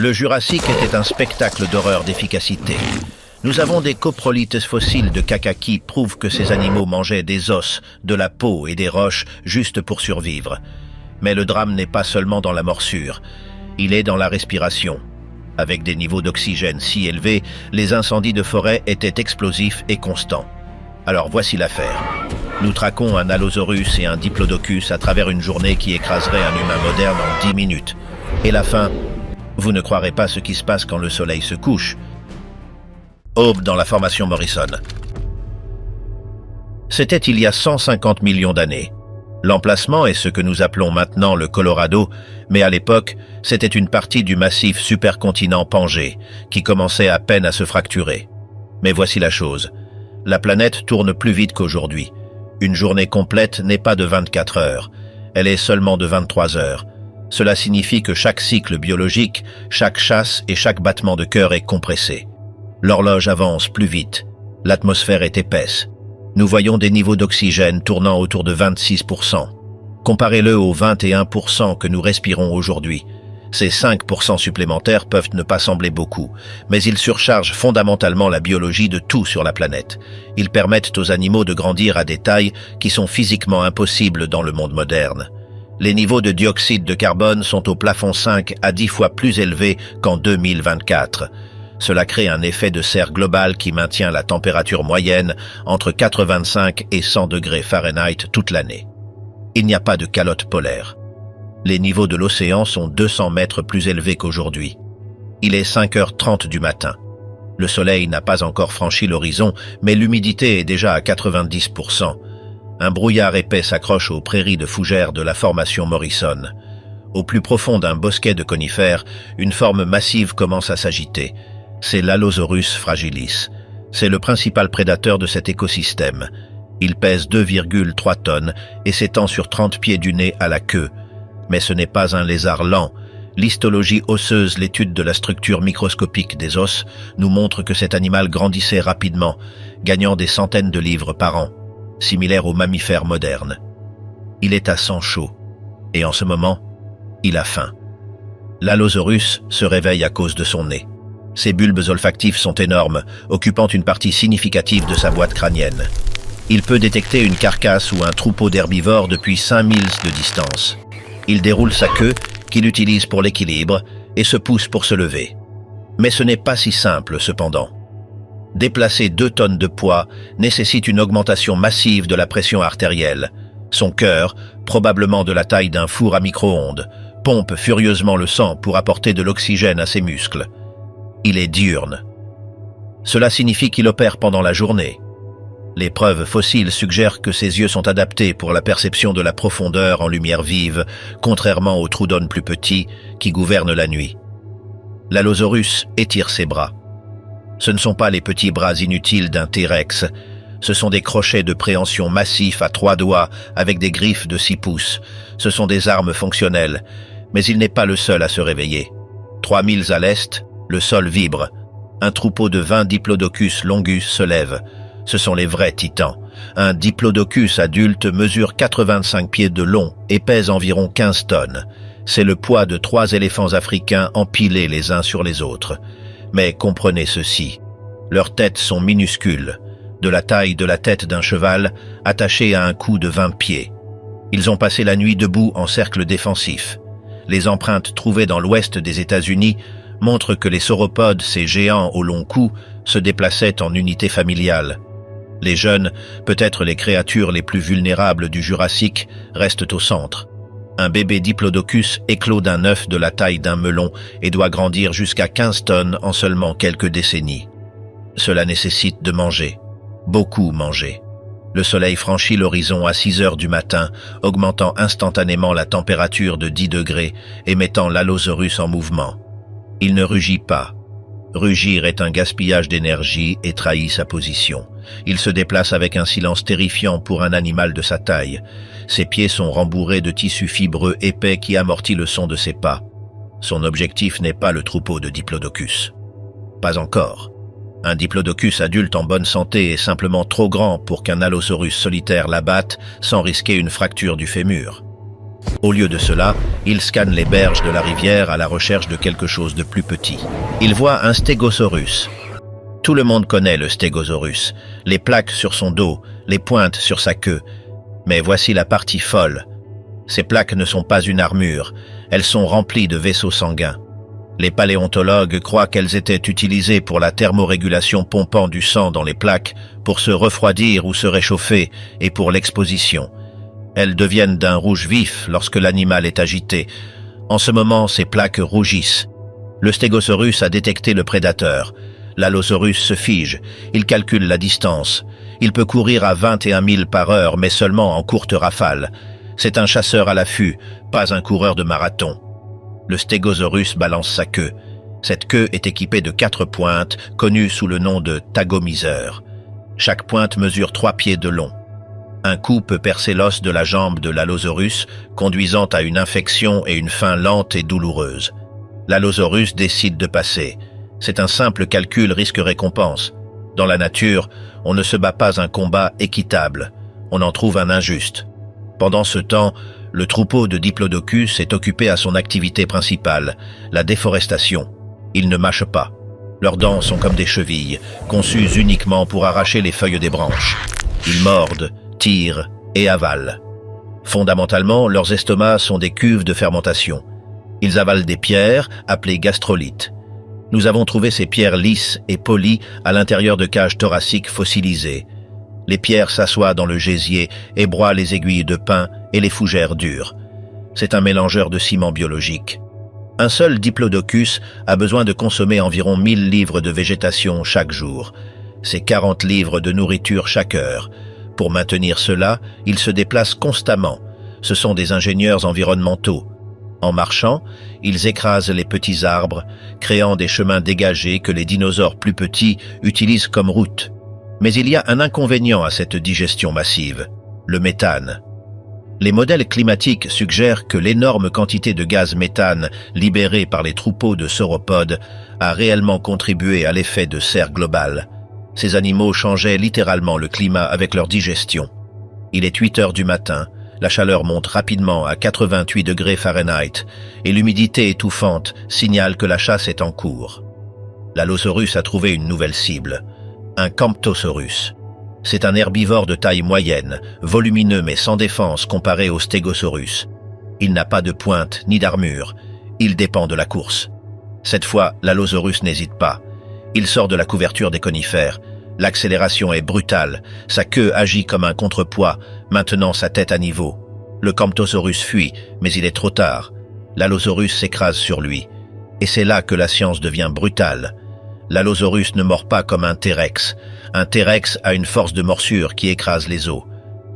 Le Jurassique était un spectacle d'horreur d'efficacité. Nous avons des coprolites fossiles de caca qui prouvent que ces animaux mangeaient des os, de la peau et des roches juste pour survivre. Mais le drame n'est pas seulement dans la morsure, il est dans la respiration. Avec des niveaux d'oxygène si élevés, les incendies de forêt étaient explosifs et constants. Alors voici l'affaire. Nous traquons un Allosaurus et un Diplodocus à travers une journée qui écraserait un humain moderne en 10 minutes. Et la fin, vous ne croirez pas ce qui se passe quand le soleil se couche. Aube dans la formation Morrison. C'était il y a 150 millions d'années. L'emplacement est ce que nous appelons maintenant le Colorado, mais à l'époque, c'était une partie du massif supercontinent Pangée, qui commençait à peine à se fracturer. Mais voici la chose. La planète tourne plus vite qu'aujourd'hui. Une journée complète n'est pas de 24 heures, elle est seulement de 23 heures. Cela signifie que chaque cycle biologique, chaque chasse et chaque battement de cœur est compressé. L'horloge avance plus vite, l'atmosphère est épaisse. Nous voyons des niveaux d'oxygène tournant autour de 26%. Comparez-le aux 21% que nous respirons aujourd'hui. Ces 5% supplémentaires peuvent ne pas sembler beaucoup, mais ils surchargent fondamentalement la biologie de tout sur la planète. Ils permettent aux animaux de grandir à des tailles qui sont physiquement impossibles dans le monde moderne. Les niveaux de dioxyde de carbone sont au plafond 5 à 10 fois plus élevés qu'en 2024. Cela crée un effet de serre global qui maintient la température moyenne entre 85 et 100 degrés Fahrenheit toute l'année. Il n'y a pas de calotte polaire. Les niveaux de l'océan sont 200 mètres plus élevés qu'aujourd'hui. Il est 5h30 du matin. Le soleil n'a pas encore franchi l'horizon, mais l'humidité est déjà à 90%. Un brouillard épais s'accroche aux prairies de fougères de la formation Morrison. Au plus profond d'un bosquet de conifères, une forme massive commence à s'agiter. C'est l'Allosaurus fragilis. C'est le principal prédateur de cet écosystème. Il pèse 2,3 tonnes et s'étend sur 30 pieds du nez à la queue. Mais ce n'est pas un lézard lent. L'histologie osseuse, l'étude de la structure microscopique des os, nous montre que cet animal grandissait rapidement, gagnant des centaines de livres par an, similaire aux mammifères modernes. Il est à sang chaud, et en ce moment, il a faim. L'Allosaurus se réveille à cause de son nez. Ses bulbes olfactifs sont énormes, occupant une partie significative de sa boîte crânienne. Il peut détecter une carcasse ou un troupeau d'herbivores depuis 5000 de distance. Il déroule sa queue, qu'il utilise pour l'équilibre, et se pousse pour se lever. Mais ce n'est pas si simple, cependant. Déplacer 2 tonnes de poids nécessite une augmentation massive de la pression artérielle. Son cœur, probablement de la taille d'un four à micro-ondes, pompe furieusement le sang pour apporter de l'oxygène à ses muscles. Il est diurne. Cela signifie qu'il opère pendant la journée. Les preuves fossiles suggèrent que ses yeux sont adaptés pour la perception de la profondeur en lumière vive, contrairement aux troodons plus petits qui gouvernent la nuit. L'Allosaurus étire ses bras. Ce ne sont pas les petits bras inutiles d'un T-Rex, ce sont des crochets de préhension massifs à 3 doigts avec des griffes de 6 pouces. Ce sont des armes fonctionnelles, mais il n'est pas le seul à se réveiller. 3000 à l'est, le sol vibre. Un troupeau de 20 Diplodocus longus se lève. Ce sont les vrais titans. Un Diplodocus adulte mesure 85 pieds de long et pèse environ 15 tonnes. C'est le poids de 3 éléphants africains empilés les uns sur les autres. Mais comprenez ceci, leurs têtes sont minuscules, de la taille de la tête d'un cheval, attachée à un cou de 20 pieds. Ils ont passé la nuit debout en cercle défensif. Les empreintes trouvées dans l'ouest des États-Unis montrent que les sauropodes, ces géants au long cou, se déplaçaient en unité familiale. Les jeunes, peut-être les créatures les plus vulnérables du Jurassique, restent au centre. Un bébé Diplodocus éclot d'un œuf de la taille d'un melon et doit grandir jusqu'à 15 tonnes en seulement quelques décennies. Cela nécessite de manger, beaucoup manger. Le soleil franchit l'horizon à 6 heures du matin, augmentant instantanément la température de 10 degrés et mettant l'Allosaurus en mouvement. Il ne rugit pas. Rugir est un gaspillage d'énergie et trahit sa position. Il se déplace avec un silence terrifiant pour un animal de sa taille. Ses pieds sont rembourrés de tissu fibreux épais qui amortit le son de ses pas. Son objectif n'est pas le troupeau de Diplodocus. Pas encore. Un Diplodocus adulte en bonne santé est simplement trop grand pour qu'un Allosaurus solitaire l'abatte sans risquer une fracture du fémur. Au lieu de cela, il scanne les berges de la rivière à la recherche de quelque chose de plus petit. Il voit un stégosaurus. Tout le monde connaît le stégosaurus, les plaques sur son dos, les pointes sur sa queue. Mais voici la partie folle. Ces plaques ne sont pas une armure, elles sont remplies de vaisseaux sanguins. Les paléontologues croient qu'elles étaient utilisées pour la thermorégulation pompant du sang dans les plaques, pour se refroidir ou se réchauffer, et pour l'exposition. Elles deviennent d'un rouge vif lorsque l'animal est agité. En ce moment, ces plaques rougissent. Le stégosaurus a détecté le prédateur. L'allosaurus se fige, il calcule la distance. Il peut courir à 21 000 par heure, mais seulement en courte rafale. C'est un chasseur à l'affût, pas un coureur de marathon. Le stégosaurus balance sa queue. Cette queue est équipée de 4 pointes, connues sous le nom de tagomiseurs. Chaque pointe mesure 3 pieds de long. Un coup peut percer l'os de la jambe de l'allosaurus, conduisant à une infection et une fin lente et douloureuse. L'allosaurus décide de passer. C'est un simple calcul risque-récompense. Dans la nature, on ne se bat pas un combat équitable. On en trouve un injuste. Pendant ce temps, le troupeau de Diplodocus est occupé à son activité principale, la déforestation. Ils ne mâchent pas. Leurs dents sont comme des chevilles, conçues uniquement pour arracher les feuilles des branches. Ils mordent, tirent et avalent. Fondamentalement, leurs estomacs sont des cuves de fermentation. Ils avalent des pierres, appelées gastrolites. Nous avons trouvé ces pierres lisses et polies à l'intérieur de cages thoraciques fossilisées. Les pierres s'assoient dans le gésier et broient les aiguilles de pin et les fougères dures. C'est un mélangeur de ciment biologique. Un seul Diplodocus a besoin de consommer environ 1000 livres de végétation chaque jour. C'est 40 livres de nourriture chaque heure. Pour maintenir cela, ils se déplacent constamment. Ce sont des ingénieurs environnementaux. En marchant, ils écrasent les petits arbres, créant des chemins dégagés que les dinosaures plus petits utilisent comme route. Mais il y a un inconvénient à cette digestion massive, le méthane. Les modèles climatiques suggèrent que l'énorme quantité de gaz méthane libérée par les troupeaux de sauropodes a réellement contribué à l'effet de serre globale. Ces animaux changeaient littéralement le climat avec leur digestion. Il est 8 heures du matin, la chaleur monte rapidement à 88 degrés Fahrenheit et l'humidité étouffante signale que la chasse est en cours. L'allosaurus a trouvé une nouvelle cible, un Camptosaurus. C'est un herbivore de taille moyenne, volumineux mais sans défense comparé au Stégosaurus. Il n'a pas de pointe ni d'armure, il dépend de la course. Cette fois, l'allosaurus n'hésite pas. Il sort de la couverture des conifères. L'accélération est brutale, sa queue agit comme un contrepoids, maintenant sa tête à niveau. Le Camptosaurus fuit, mais il est trop tard. L'allosaurus s'écrase sur lui. Et c'est là que la science devient brutale. L'allosaurus ne mord pas comme un T-Rex. Un T-Rex a une force de morsure qui écrase les os.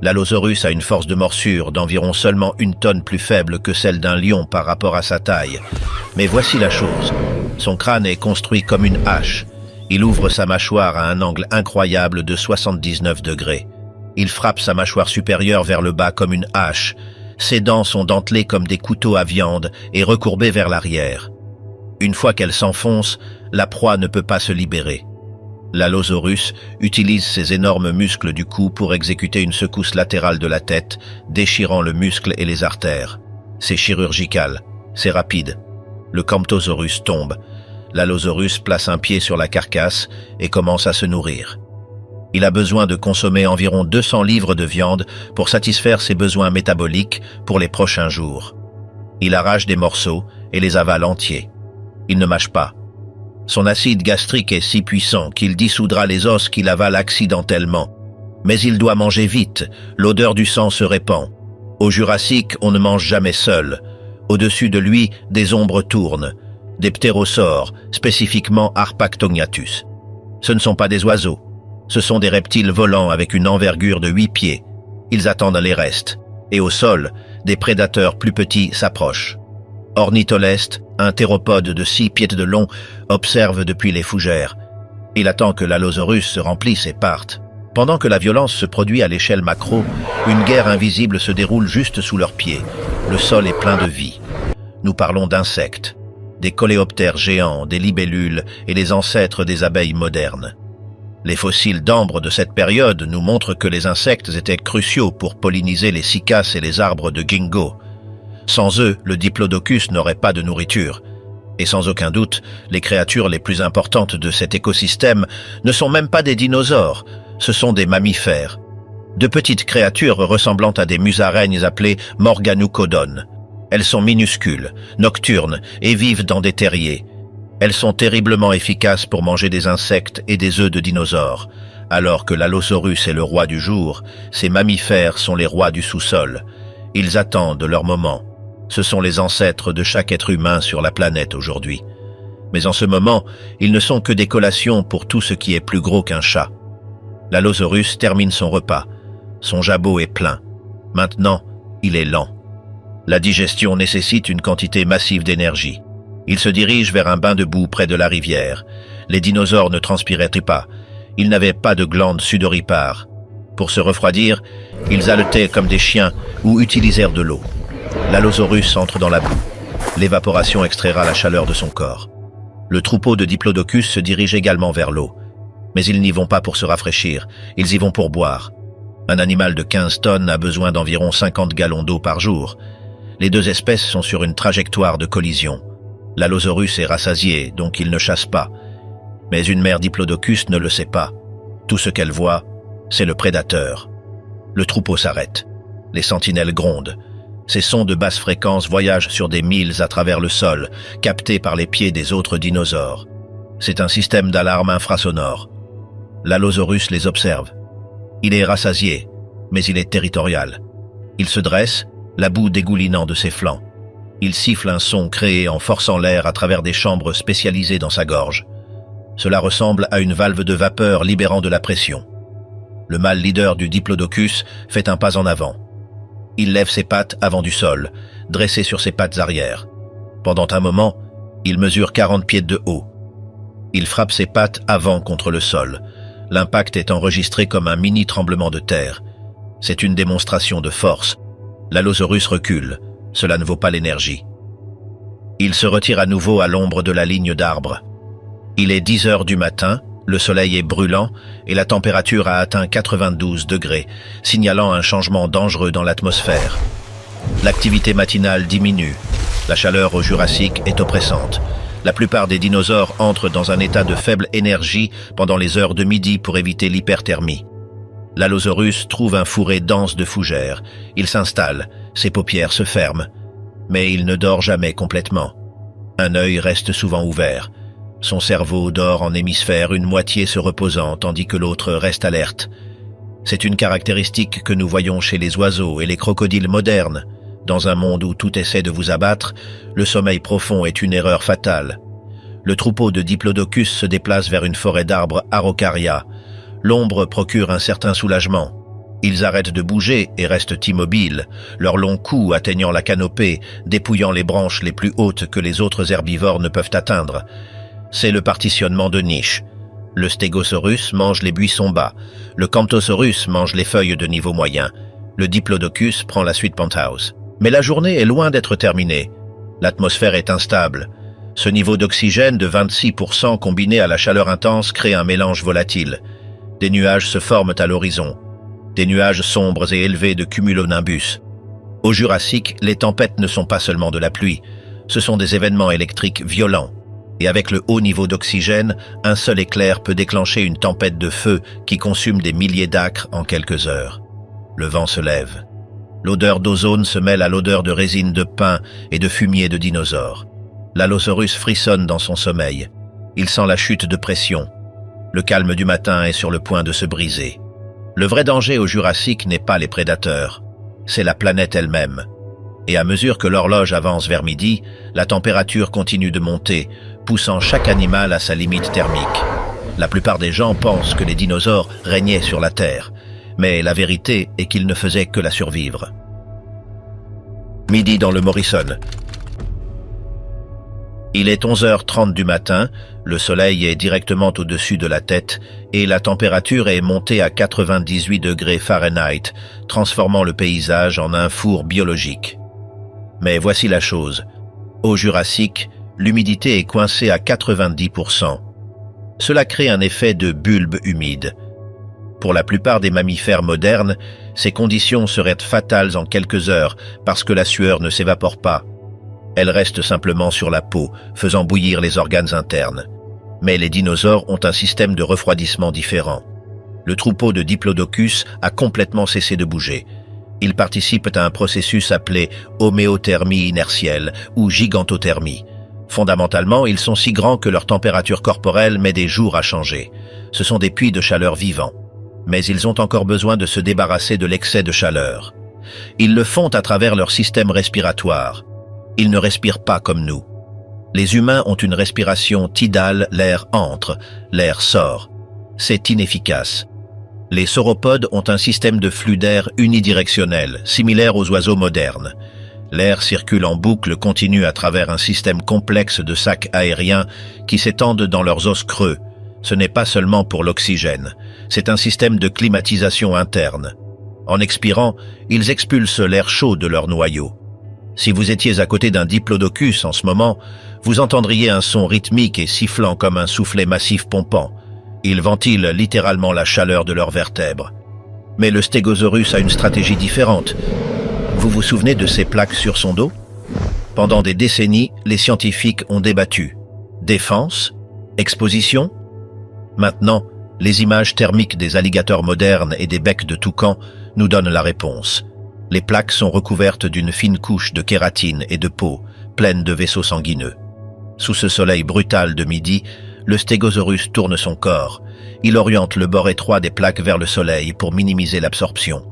L'allosaurus a une force de morsure d'environ seulement 1 tonne plus faible que celle d'un lion par rapport à sa taille. Mais voici la chose. Son crâne est construit comme une hache. Il ouvre sa mâchoire à un angle incroyable de 79 degrés. Il frappe sa mâchoire supérieure vers le bas comme une hache. Ses dents sont dentelées comme des couteaux à viande et recourbées vers l'arrière. Une fois qu'elle s'enfonce, la proie ne peut pas se libérer. L'allosaurus utilise ses énormes muscles du cou pour exécuter une secousse latérale de la tête, déchirant le muscle et les artères. C'est chirurgical, c'est rapide. Le Camptosaurus tombe. L'allosaurus place un pied sur la carcasse et commence à se nourrir. Il a besoin de consommer environ 200 livres de viande pour satisfaire ses besoins métaboliques pour les prochains jours. Il arrache des morceaux et les avale entiers. Il ne mâche pas. Son acide gastrique est si puissant qu'il dissoudra les os qu'il avale accidentellement. Mais il doit manger vite, l'odeur du sang se répand. Au Jurassique, on ne mange jamais seul. Au-dessus de lui, des ombres tournent. Des ptérosaures, spécifiquement Harpactognathus. Ce ne sont pas des oiseaux. Ce sont des reptiles volants avec une envergure de 8 pieds. Ils attendent les restes. Et au sol, des prédateurs plus petits s'approchent. Ornitholeste, un théropode de 6 pieds de long, observe depuis les fougères. Il attend que l'allosaurus se remplisse et parte. Pendant que la violence se produit à l'échelle macro, une guerre invisible se déroule juste sous leurs pieds. Le sol est plein de vie. Nous parlons d'insectes, des coléoptères géants, des libellules et les ancêtres des abeilles modernes. Les fossiles d'ambre de cette période nous montrent que les insectes étaient cruciaux pour polliniser les cycas et les arbres de ginkgo. Sans eux, le Diplodocus n'aurait pas de nourriture. Et sans aucun doute, les créatures les plus importantes de cet écosystème ne sont même pas des dinosaures, ce sont des mammifères. De petites créatures ressemblant à des musaraignes appelées Morganoucodon. Elles sont minuscules, nocturnes et vivent dans des terriers. Elles sont terriblement efficaces pour manger des insectes et des œufs de dinosaures. Alors que l'Allosaurus est le roi du jour, ces mammifères sont les rois du sous-sol. Ils attendent leur moment. Ce sont les ancêtres de chaque être humain sur la planète aujourd'hui. Mais en ce moment, ils ne sont que des collations pour tout ce qui est plus gros qu'un chat. L'Allosaurus termine son repas. Son jabot est plein. Maintenant, il est lent. La digestion nécessite une quantité massive d'énergie. Il se dirige vers un bain de boue près de la rivière. Les dinosaures ne transpiraient pas. Ils n'avaient pas de glandes sudoripares. Pour se refroidir, ils haletaient comme des chiens ou utilisèrent de l'eau. L'Allosaurus entre dans la boue. L'évaporation extraira la chaleur de son corps. Le troupeau de Diplodocus se dirige également vers l'eau. Mais ils n'y vont pas pour se rafraîchir, ils y vont pour boire. Un animal de 15 tonnes a besoin d'environ 50 gallons d'eau par jour. Les deux espèces sont sur une trajectoire de collision. L'Allosaurus est rassasié, donc il ne chasse pas. Mais une mère Diplodocus ne le sait pas. Tout ce qu'elle voit, c'est le prédateur. Le troupeau s'arrête. Les sentinelles grondent. Ces sons de basse fréquence voyagent sur des milles à travers le sol, captés par les pieds des autres dinosaures. C'est un système d'alarme infrasonore. L'Allosaurus les observe. Il est rassasié, mais il est territorial. Il se dresse, la boue dégoulinant de ses flancs. Il siffle un son créé en forçant l'air à travers des chambres spécialisées dans sa gorge. Cela ressemble à une valve de vapeur libérant de la pression. Le mâle leader du Diplodocus fait un pas en avant. Il lève ses pattes avant du sol, dressé sur ses pattes arrière. Pendant un moment, il mesure 40 pieds de haut. Il frappe ses pattes avant contre le sol. L'impact est enregistré comme un mini tremblement de terre. C'est une démonstration de force. L'Allosaurus recule. Cela ne vaut pas l'énergie. Il se retire à nouveau à l'ombre de la ligne d'arbres. Il est 10 heures du matin, le soleil est brûlant et la température a atteint 92 degrés, signalant un changement dangereux dans l'atmosphère. L'activité matinale diminue. La chaleur au Jurassique est oppressante. La plupart des dinosaures entrent dans un état de faible énergie pendant les heures de midi pour éviter l'hyperthermie. L'Allosaurus trouve un fourré dense de fougères. Il s'installe, ses paupières se ferment. Mais il ne dort jamais complètement. Un œil reste souvent ouvert. Son cerveau dort en hémisphère, une moitié se reposant tandis que l'autre reste alerte. C'est une caractéristique que nous voyons chez les oiseaux et les crocodiles modernes. Dans un monde où tout essaie de vous abattre, le sommeil profond est une erreur fatale. Le troupeau de Diplodocus se déplace vers une forêt d'arbres Araucaria. L'ombre procure un certain soulagement. Ils arrêtent de bouger et restent immobiles, leur long cou atteignant la canopée, dépouillant les branches les plus hautes que les autres herbivores ne peuvent atteindre. C'est le partitionnement de niches. Le Stegosaurus mange les buissons bas, le Camptosaurus mange les feuilles de niveau moyen, le Diplodocus prend la suite penthouse. Mais la journée est loin d'être terminée. L'atmosphère est instable. Ce niveau d'oxygène de 26% combiné à la chaleur intense crée un mélange volatile. Des nuages se forment à l'horizon. Des nuages sombres et élevés de cumulonimbus. Au Jurassique, les tempêtes ne sont pas seulement de la pluie. Ce sont des événements électriques violents. Et avec le haut niveau d'oxygène, un seul éclair peut déclencher une tempête de feu qui consume des milliers d'acres en quelques heures. Le vent se lève. L'odeur d'ozone se mêle à l'odeur de résine de pin et de fumier de dinosaures. L'Allosaurus frissonne dans son sommeil. Il sent la chute de pression. Le calme du matin est sur le point de se briser. Le vrai danger au Jurassique n'est pas les prédateurs, c'est la planète elle-même. Et à mesure que l'horloge avance vers midi, la température continue de monter, poussant chaque animal à sa limite thermique. La plupart des gens pensent que les dinosaures régnaient sur la Terre, mais la vérité est qu'ils ne faisaient que la survivre. Midi dans le Morrison. Il est 11h30 du matin, le soleil est directement au-dessus de la tête et la température est montée à 98 degrés Fahrenheit, transformant le paysage en un four biologique. Mais voici la chose. Au Jurassique, l'humidité est coincée à 90%. Cela crée un effet de bulbe humide. Pour la plupart des mammifères modernes, ces conditions seraient fatales en quelques heures parce que la sueur ne s'évapore pas. Elle reste simplement sur la peau, faisant bouillir les organes internes. Mais les dinosaures ont un système de refroidissement différent. Le troupeau de Diplodocus a complètement cessé de bouger. Ils participent à un processus appelé homéothermie inertielle ou gigantothermie. Fondamentalement, ils sont si grands que leur température corporelle met des jours à changer. Ce sont des puits de chaleur vivants. Mais ils ont encore besoin de se débarrasser de l'excès de chaleur. Ils le font à travers leur système respiratoire. Ils ne respirent pas comme nous. Les humains ont une respiration tidale, l'air entre, l'air sort. C'est inefficace. Les sauropodes ont un système de flux d'air unidirectionnel, similaire aux oiseaux modernes. L'air circule en boucle continue à travers un système complexe de sacs aériens qui s'étendent dans leurs os creux. Ce n'est pas seulement pour l'oxygène, c'est un système de climatisation interne. En expirant, ils expulsent l'air chaud de leur noyau. Si vous étiez à côté d'un diplodocus en ce moment, vous entendriez un son rythmique et sifflant comme un soufflet massif pompant. Ils ventilent littéralement la chaleur de leurs vertèbres. Mais le stégosaurus a une stratégie différente. Vous vous souvenez de ces plaques sur son dos? Pendant des décennies, les scientifiques ont débattu. Défense? Exposition? Maintenant, les images thermiques des alligators modernes et des becs de toucan nous donnent la réponse. Les plaques sont recouvertes d'une fine couche de kératine et de peau, pleine de vaisseaux sanguineux. Sous ce soleil brutal de midi, le stégosaurus tourne son corps. Il oriente le bord étroit des plaques vers le soleil pour minimiser l'absorption.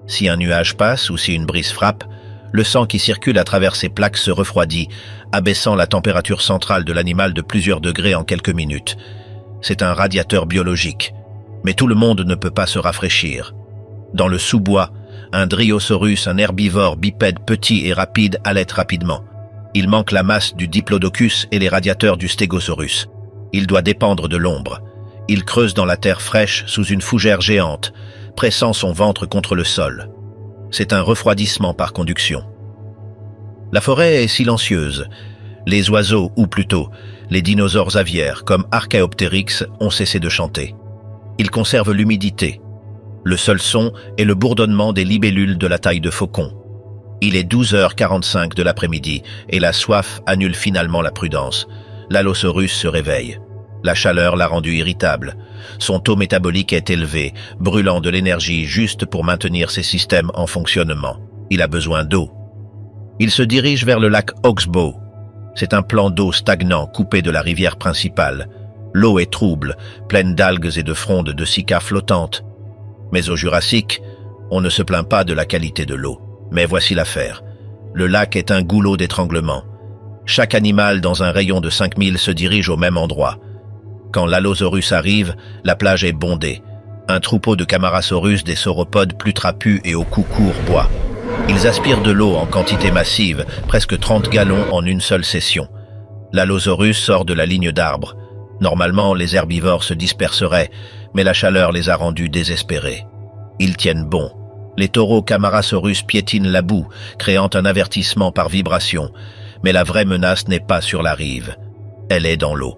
Si un nuage passe ou si une brise frappe, le sang qui circule à travers ces plaques se refroidit, abaissant la température centrale de l'animal de plusieurs degrés en quelques minutes. C'est un radiateur biologique. Mais tout le monde ne peut pas se rafraîchir. Dans le sous-bois, un Dryosaurus, un herbivore bipède petit et rapide, halète rapidement. Il manque la masse du Diplodocus et les radiateurs du Stegosaurus. Il doit dépendre de l'ombre. Il creuse dans la terre fraîche sous une fougère géante, pressant son ventre contre le sol. C'est un refroidissement par conduction. La forêt est silencieuse. Les oiseaux, ou plutôt, les dinosaures aviaires, comme Archaeopteryx, ont cessé de chanter. Ils conservent l'humidité. Le seul son est le bourdonnement des libellules de la taille de faucon. Il est 12h45 de l'après-midi et la soif annule finalement la prudence. L'Allosaurus se réveille. La chaleur l'a rendu irritable. Son taux métabolique est élevé, brûlant de l'énergie juste pour maintenir ses systèmes en fonctionnement. Il a besoin d'eau. Il se dirige vers le lac Oxbow. C'est un plan d'eau stagnant coupé de la rivière principale. L'eau est trouble, pleine d'algues et de frondes de cycas flottantes. Mais au Jurassique, on ne se plaint pas de la qualité de l'eau. Mais voici l'affaire. Le lac est un goulot d'étranglement. Chaque animal dans un rayon de 5000 se dirige au même endroit. Quand l'Allosaurus arrive, la plage est bondée. Un troupeau de Camarasaurus, des sauropodes plus trapus et au cou court boit. Ils aspirent de l'eau en quantité massive, presque 30 gallons en une seule session. L'Allosaurus sort de la ligne d'arbres. Normalement, les herbivores se disperseraient, mais la chaleur les a rendus désespérés. Ils tiennent bon. Les taureaux Camarasaurus piétinent la boue, créant un avertissement par vibration. Mais la vraie menace n'est pas sur la rive. Elle est dans l'eau.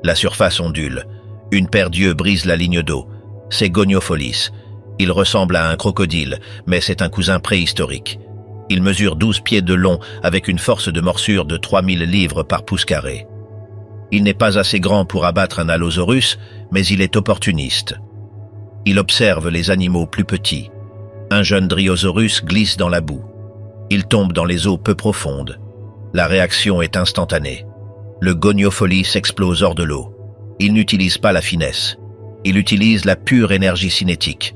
La surface ondule. Une paire d'yeux brise la ligne d'eau. C'est Goniopholis. Il ressemble à un crocodile, mais c'est un cousin préhistorique. Il mesure 12 pieds de long avec une force de morsure de 3000 livres par pouce carré. Il n'est pas assez grand pour abattre un Allosaurus, mais il est opportuniste. Il observe les animaux plus petits. Un jeune Dryosaurus glisse dans la boue. Il tombe dans les eaux peu profondes. La réaction est instantanée. Le Goniopholis explose hors de l'eau. Il n'utilise pas la finesse. Il utilise la pure énergie cinétique.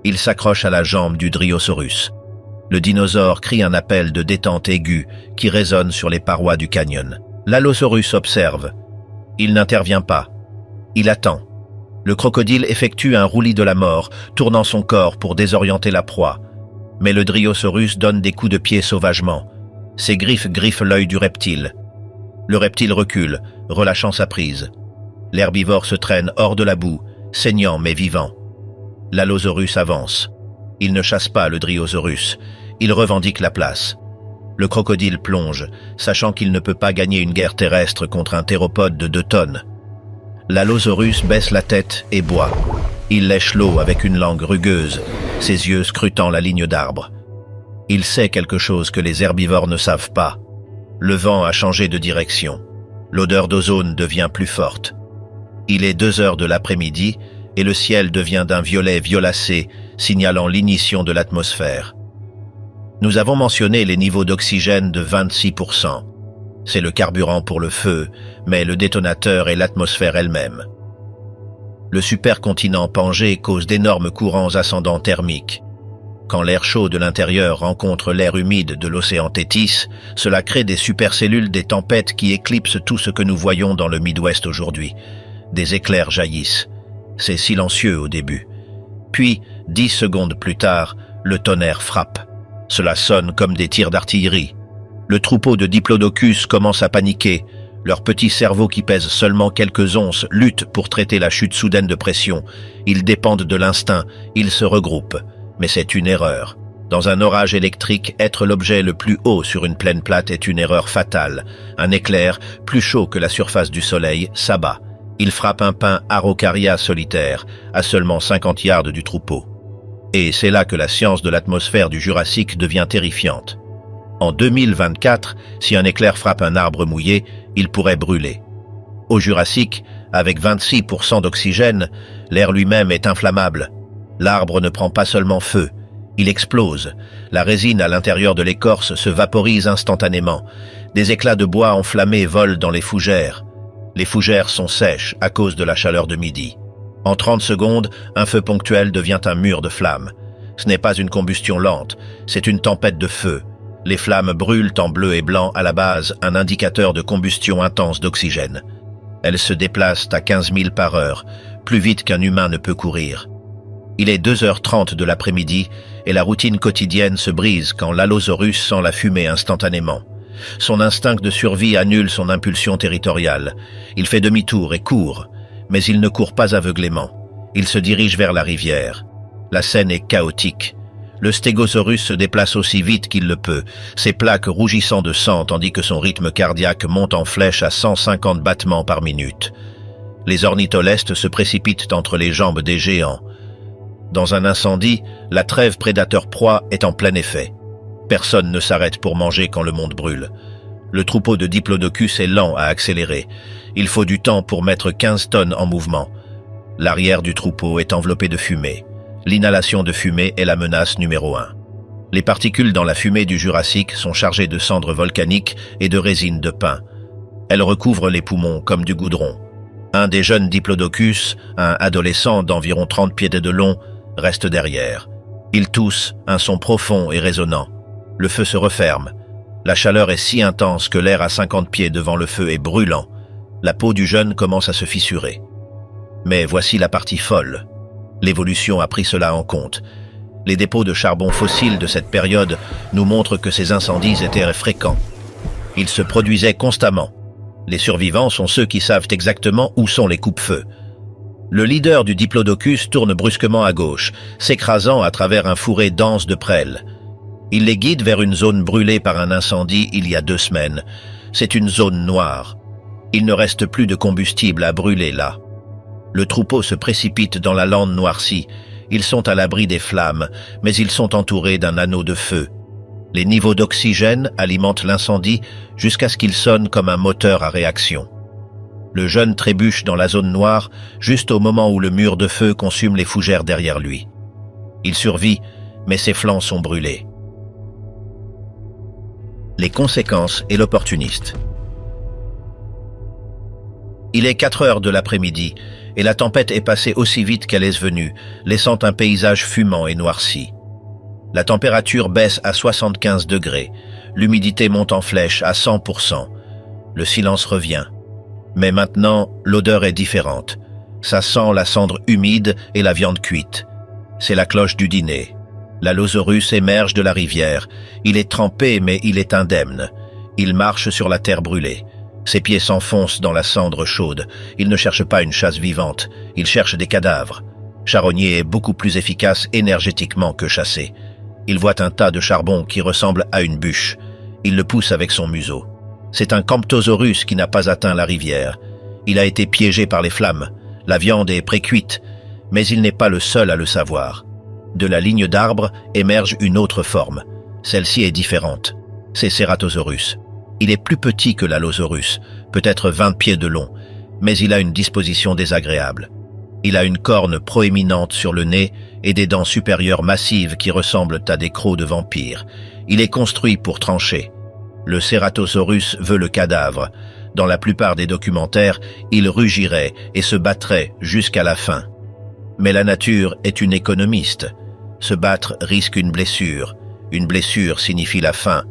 Il s'accroche à la jambe du Dryosaurus. Le dinosaure crie un appel de détente aiguë qui résonne sur les parois du canyon. L'Allosaurus observe. Il n'intervient pas. Il attend. Le crocodile effectue un roulis de la mort, tournant son corps pour désorienter la proie. Mais le Dryosaurus donne des coups de pied sauvagement. Ses griffes griffent l'œil du reptile. Le reptile recule, relâchant sa prise. L'herbivore se traîne hors de la boue, saignant mais vivant. L'Allosaurus avance. Il ne chasse pas le Dryosaurus. Il revendique la place. Le crocodile plonge, sachant qu'il ne peut pas gagner une guerre terrestre contre un théropode de 2 tonnes. L'Allosaurus baisse la tête et boit. Il lèche l'eau avec une langue rugueuse, ses yeux scrutant la ligne d'arbre. Il sait quelque chose que les herbivores ne savent pas. Le vent a changé de direction. L'odeur d'ozone devient plus forte. Il est 2 heures de l'après-midi et le ciel devient d'un violet violacé, signalant l'ignition de l'atmosphère. Nous avons mentionné les niveaux d'oxygène de 26%. C'est le carburant pour le feu, mais le détonateur est l'atmosphère elle-même. Le supercontinent Pangée cause d'énormes courants ascendants thermiques. Quand l'air chaud de l'intérieur rencontre l'air humide de l'océan Tétis, cela crée des supercellules, des tempêtes qui éclipsent tout ce que nous voyons dans le Midwest aujourd'hui. Des éclairs jaillissent. C'est silencieux au début. Puis, 10 secondes plus tard, le tonnerre frappe. Cela sonne comme des tirs d'artillerie. Le troupeau de Diplodocus commence à paniquer. Leur petit cerveau qui pèse seulement quelques onces lutte pour traiter la chute soudaine de pression. Ils dépendent de l'instinct, ils se regroupent. Mais c'est une erreur. Dans un orage électrique, être l'objet le plus haut sur une plaine plate est une erreur fatale. Un éclair, plus chaud que la surface du soleil, s'abat. Il frappe un pin Araucaria solitaire, à seulement 50 yards du troupeau. Et c'est là que la science de l'atmosphère du Jurassique devient terrifiante. En 2024, si un éclair frappe un arbre mouillé, il pourrait brûler. Au Jurassique, avec 26% d'oxygène, l'air lui-même est inflammable. L'arbre ne prend pas seulement feu, il explose. La résine à l'intérieur de l'écorce se vaporise instantanément. Des éclats de bois enflammés volent dans les fougères. Les fougères sont sèches à cause de la chaleur de midi. En 30 secondes, un feu ponctuel devient un mur de flammes. Ce n'est pas une combustion lente, c'est une tempête de feu. Les flammes brûlent en bleu et blanc à la base, un indicateur de combustion intense d'oxygène. Elles se déplacent à 15 000 par heure, plus vite qu'un humain ne peut courir. Il est 2h30 de l'après-midi et la routine quotidienne se brise quand l'Allosaurus sent la fumée instantanément. Son instinct de survie annule son impulsion territoriale. Il fait demi-tour et court, mais il ne court pas aveuglément. Il se dirige vers la rivière. La scène est chaotique. Le Stégosaurus se déplace aussi vite qu'il le peut, ses plaques rougissant de sang tandis que son rythme cardiaque monte en flèche à 150 battements par minute. Les ornitholestes se précipitent entre les jambes des géants. Dans un incendie, la trêve prédateur-proie est en plein effet. Personne ne s'arrête pour manger quand le monde brûle. Le troupeau de Diplodocus est lent à accélérer. Il faut du temps pour mettre 15 tonnes en mouvement. L'arrière du troupeau est enveloppé de fumée. L'inhalation de fumée est la menace numéro 1. Les particules dans la fumée du Jurassique sont chargées de cendres volcaniques et de résine de pin. Elles recouvrent les poumons comme du goudron. Un des jeunes Diplodocus, un adolescent d'environ 30 pieds de long, reste derrière. Il tousse, un son profond et résonnant. Le feu se referme. La chaleur est si intense que l'air à 50 pieds devant le feu est brûlant. La peau du jeune commence à se fissurer. Mais voici la partie folle. L'évolution a pris cela en compte. Les dépôts de charbon fossile de cette période nous montrent que ces incendies étaient fréquents. Ils se produisaient constamment. Les survivants sont ceux qui savent exactement où sont les coupe-feux. Le leader du Diplodocus tourne brusquement à gauche, s'écrasant à travers un fourré dense de prêles. Il les guide vers une zone brûlée par un incendie il y a 2 semaines. C'est une zone noire. Il ne reste plus de combustible à brûler là. Le troupeau se précipite dans la lande noircie. Ils sont à l'abri des flammes, mais ils sont entourés d'un anneau de feu. Les niveaux d'oxygène alimentent l'incendie jusqu'à ce qu'il sonne comme un moteur à réaction. Le jeune trébuche dans la zone noire juste au moment où le mur de feu consume les fougères derrière lui. Il survit, mais ses flancs sont brûlés. Les conséquences et l'opportuniste. Il est 4 heures de l'après-midi et la tempête est passée aussi vite qu'elle est venue, laissant un paysage fumant et noirci. La température baisse à 75 degrés, l'humidité monte en flèche à 100%. Le silence revient. Mais maintenant, l'odeur est différente. Ça sent la cendre humide et la viande cuite. C'est la cloche du dîner. L'Allosaurus émerge de la rivière. Il est trempé, mais il est indemne. Il marche sur la terre brûlée. Ses pieds s'enfoncent dans la cendre chaude. Il ne cherche pas une chasse vivante, il cherche des cadavres. Charognard est beaucoup plus efficace énergétiquement que chasser. Il voit un tas de charbon qui ressemble à une bûche. Il le pousse avec son museau. C'est un Camptosaurus qui n'a pas atteint la rivière. Il a été piégé par les flammes. La viande est précuite, Mais il n'est pas le seul à le savoir. De la ligne d'arbres émerge une autre forme. Celle-ci est différente. C'est Ceratosaurus. Il est plus petit que l'Allosaurus, peut-être 20 pieds de long, mais il a une disposition désagréable. Il a une corne proéminente sur le nez et des dents supérieures massives qui ressemblent à des crocs de vampire. Il est construit pour trancher. Le Ceratosaurus veut le cadavre. Dans la plupart des documentaires, il rugirait et se battrait jusqu'à la fin. Mais la nature est une économiste. Se battre risque une blessure. Une blessure signifie la fin.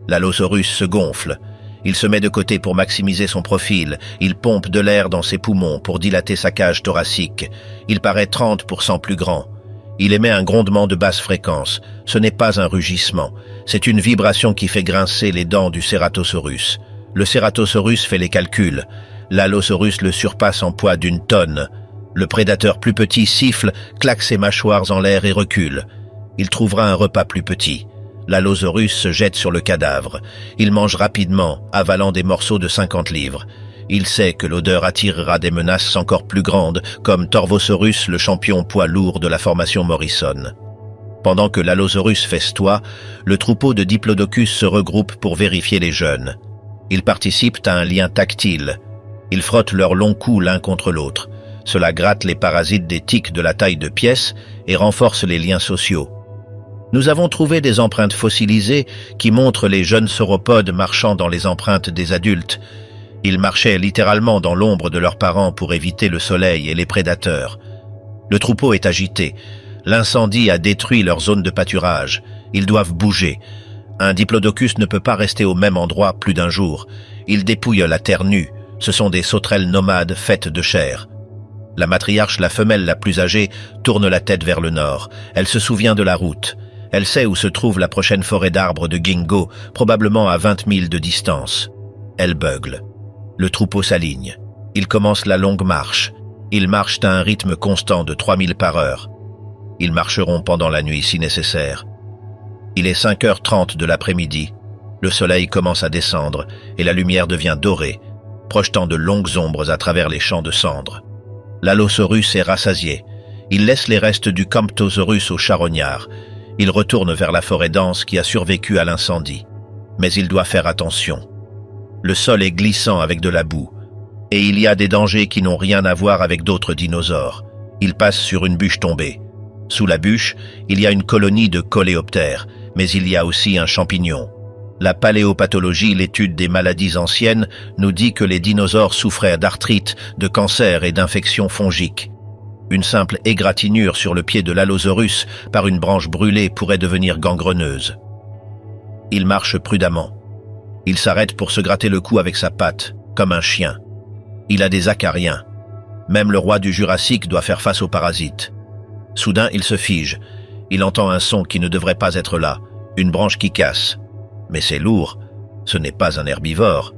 L'Allosaurus se gonfle. Il se met de côté pour maximiser son profil. Il pompe de l'air dans ses poumons pour dilater sa cage thoracique. Il paraît 30% plus grand. Il émet un grondement de basse fréquence. Ce n'est pas un rugissement. C'est une vibration qui fait grincer les dents du Ceratosaurus. Le Ceratosaurus fait les calculs. L'Allosaurus le surpasse en poids d'1 tonne. Le prédateur plus petit siffle, claque ses mâchoires en l'air et recule. Il trouvera un repas plus petit. L'Allosaurus se jette sur le cadavre. Il mange rapidement, avalant des morceaux de 50 livres. Il sait que l'odeur attirera des menaces encore plus grandes, comme Torvosaurus, le champion poids lourd de la formation Morrison. Pendant que l'Allosaurus festoie, le troupeau de Diplodocus se regroupe pour vérifier les jeunes. Ils participent à un lien tactile. Ils frottent leurs longs coups l'un contre l'autre. Cela gratte les parasites des tiques de la taille de pièce et renforce les liens sociaux. Nous avons trouvé des empreintes fossilisées qui montrent les jeunes sauropodes marchant dans les empreintes des adultes. Ils marchaient littéralement dans l'ombre de leurs parents pour éviter le soleil et les prédateurs. Le troupeau est agité. L'incendie a détruit leur zone de pâturage. Ils doivent bouger. Un diplodocus ne peut pas rester au même endroit plus d'un jour. Il dépouille la terre nue. Ce sont des sauterelles nomades faites de chair. La matriarche, la femelle la plus âgée, tourne la tête vers le nord. Elle se souvient de la route. Elle sait où se trouve la prochaine forêt d'arbres de Ginkgo, probablement à 20 milles de distance. Elle beugle. Le troupeau s'aligne. Ils commencent la longue marche. Ils marchent à un rythme constant de 3000 par heure. Ils marcheront pendant la nuit si nécessaire. Il est 5h30 de l'après-midi. Le soleil commence à descendre et la lumière devient dorée, projetant de longues ombres à travers les champs de cendres. L'Allosaurus est rassasié. Il laisse les restes du Camptosaurus au charognard. Il retourne vers la forêt dense qui a survécu à l'incendie. Mais il doit faire attention. Le sol est glissant avec de la boue. Et il y a des dangers qui n'ont rien à voir avec d'autres dinosaures. Il passe sur une bûche tombée. Sous la bûche, il y a une colonie de coléoptères, mais il y a aussi un champignon. La paléopathologie, l'étude des maladies anciennes, nous dit que les dinosaures souffraient d'arthrite, de cancer et d'infections fongiques. Une simple égratignure sur le pied de l'Allosaurus par une branche brûlée pourrait devenir gangreneuse. Il marche prudemment. Il s'arrête pour se gratter le cou avec sa patte, comme un chien. Il a des acariens. Même le roi du Jurassique doit faire face aux parasites. Soudain, il se fige. Il entend un son qui ne devrait pas être là, une branche qui casse. Mais c'est lourd, ce n'est pas un herbivore.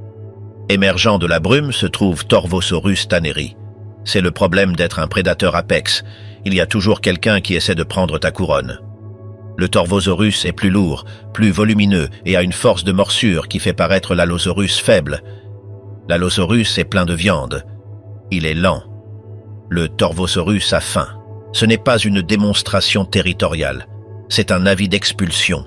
Émergeant de la brume se trouve Torvosaurus tanneri. C'est le problème d'être un prédateur apex. Il y a toujours quelqu'un qui essaie de prendre ta couronne. Le Torvosaurus est plus lourd, plus volumineux et a une force de morsure qui fait paraître l'Allosaurus faible. L'Allosaurus est plein de viande. Il est lent. Le Torvosaurus a faim. Ce n'est pas une démonstration territoriale. C'est un avis d'expulsion.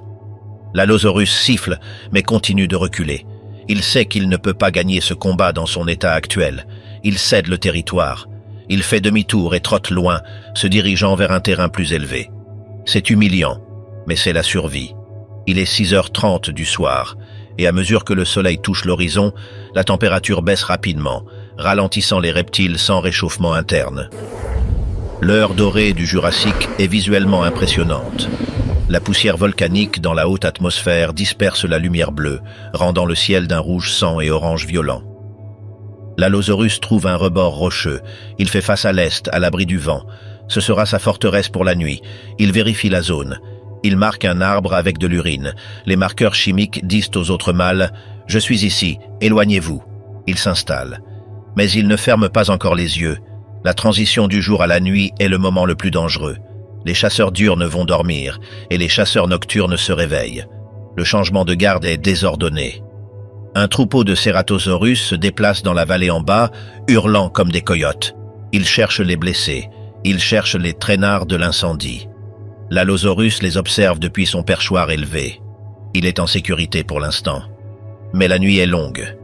L'Allosaurus siffle, mais continue de reculer. Il sait qu'il ne peut pas gagner ce combat dans son état actuel. Il cède le territoire. Il fait demi-tour et trotte loin, se dirigeant vers un terrain plus élevé. C'est humiliant, mais c'est la survie. Il est 6h30 du soir, et à mesure que le soleil touche l'horizon, la température baisse rapidement, ralentissant les reptiles sans réchauffement interne. L'heure dorée du Jurassique est visuellement impressionnante. La poussière volcanique dans la haute atmosphère disperse la lumière bleue, rendant le ciel d'un rouge sang et orange violent. L'Allosaurus trouve un rebord rocheux. Il fait face à l'est, à l'abri du vent. Ce sera sa forteresse pour la nuit. Il vérifie la zone. Il marque un arbre avec de l'urine. Les marqueurs chimiques disent aux autres mâles « Je suis ici, éloignez-vous ». Il s'installe. Mais il ne ferme pas encore les yeux. La transition du jour à la nuit est le moment le plus dangereux. Les chasseurs diurnes vont dormir et les chasseurs nocturnes se réveillent. Le changement de garde est désordonné. Un troupeau de Ceratosaurus se déplace dans la vallée en bas, hurlant comme des coyotes. Ils cherchent les blessés. Ils cherchent les traînards de l'incendie. L'Allosaurus les observe depuis son perchoir élevé. Il est en sécurité pour l'instant. Mais la nuit est longue.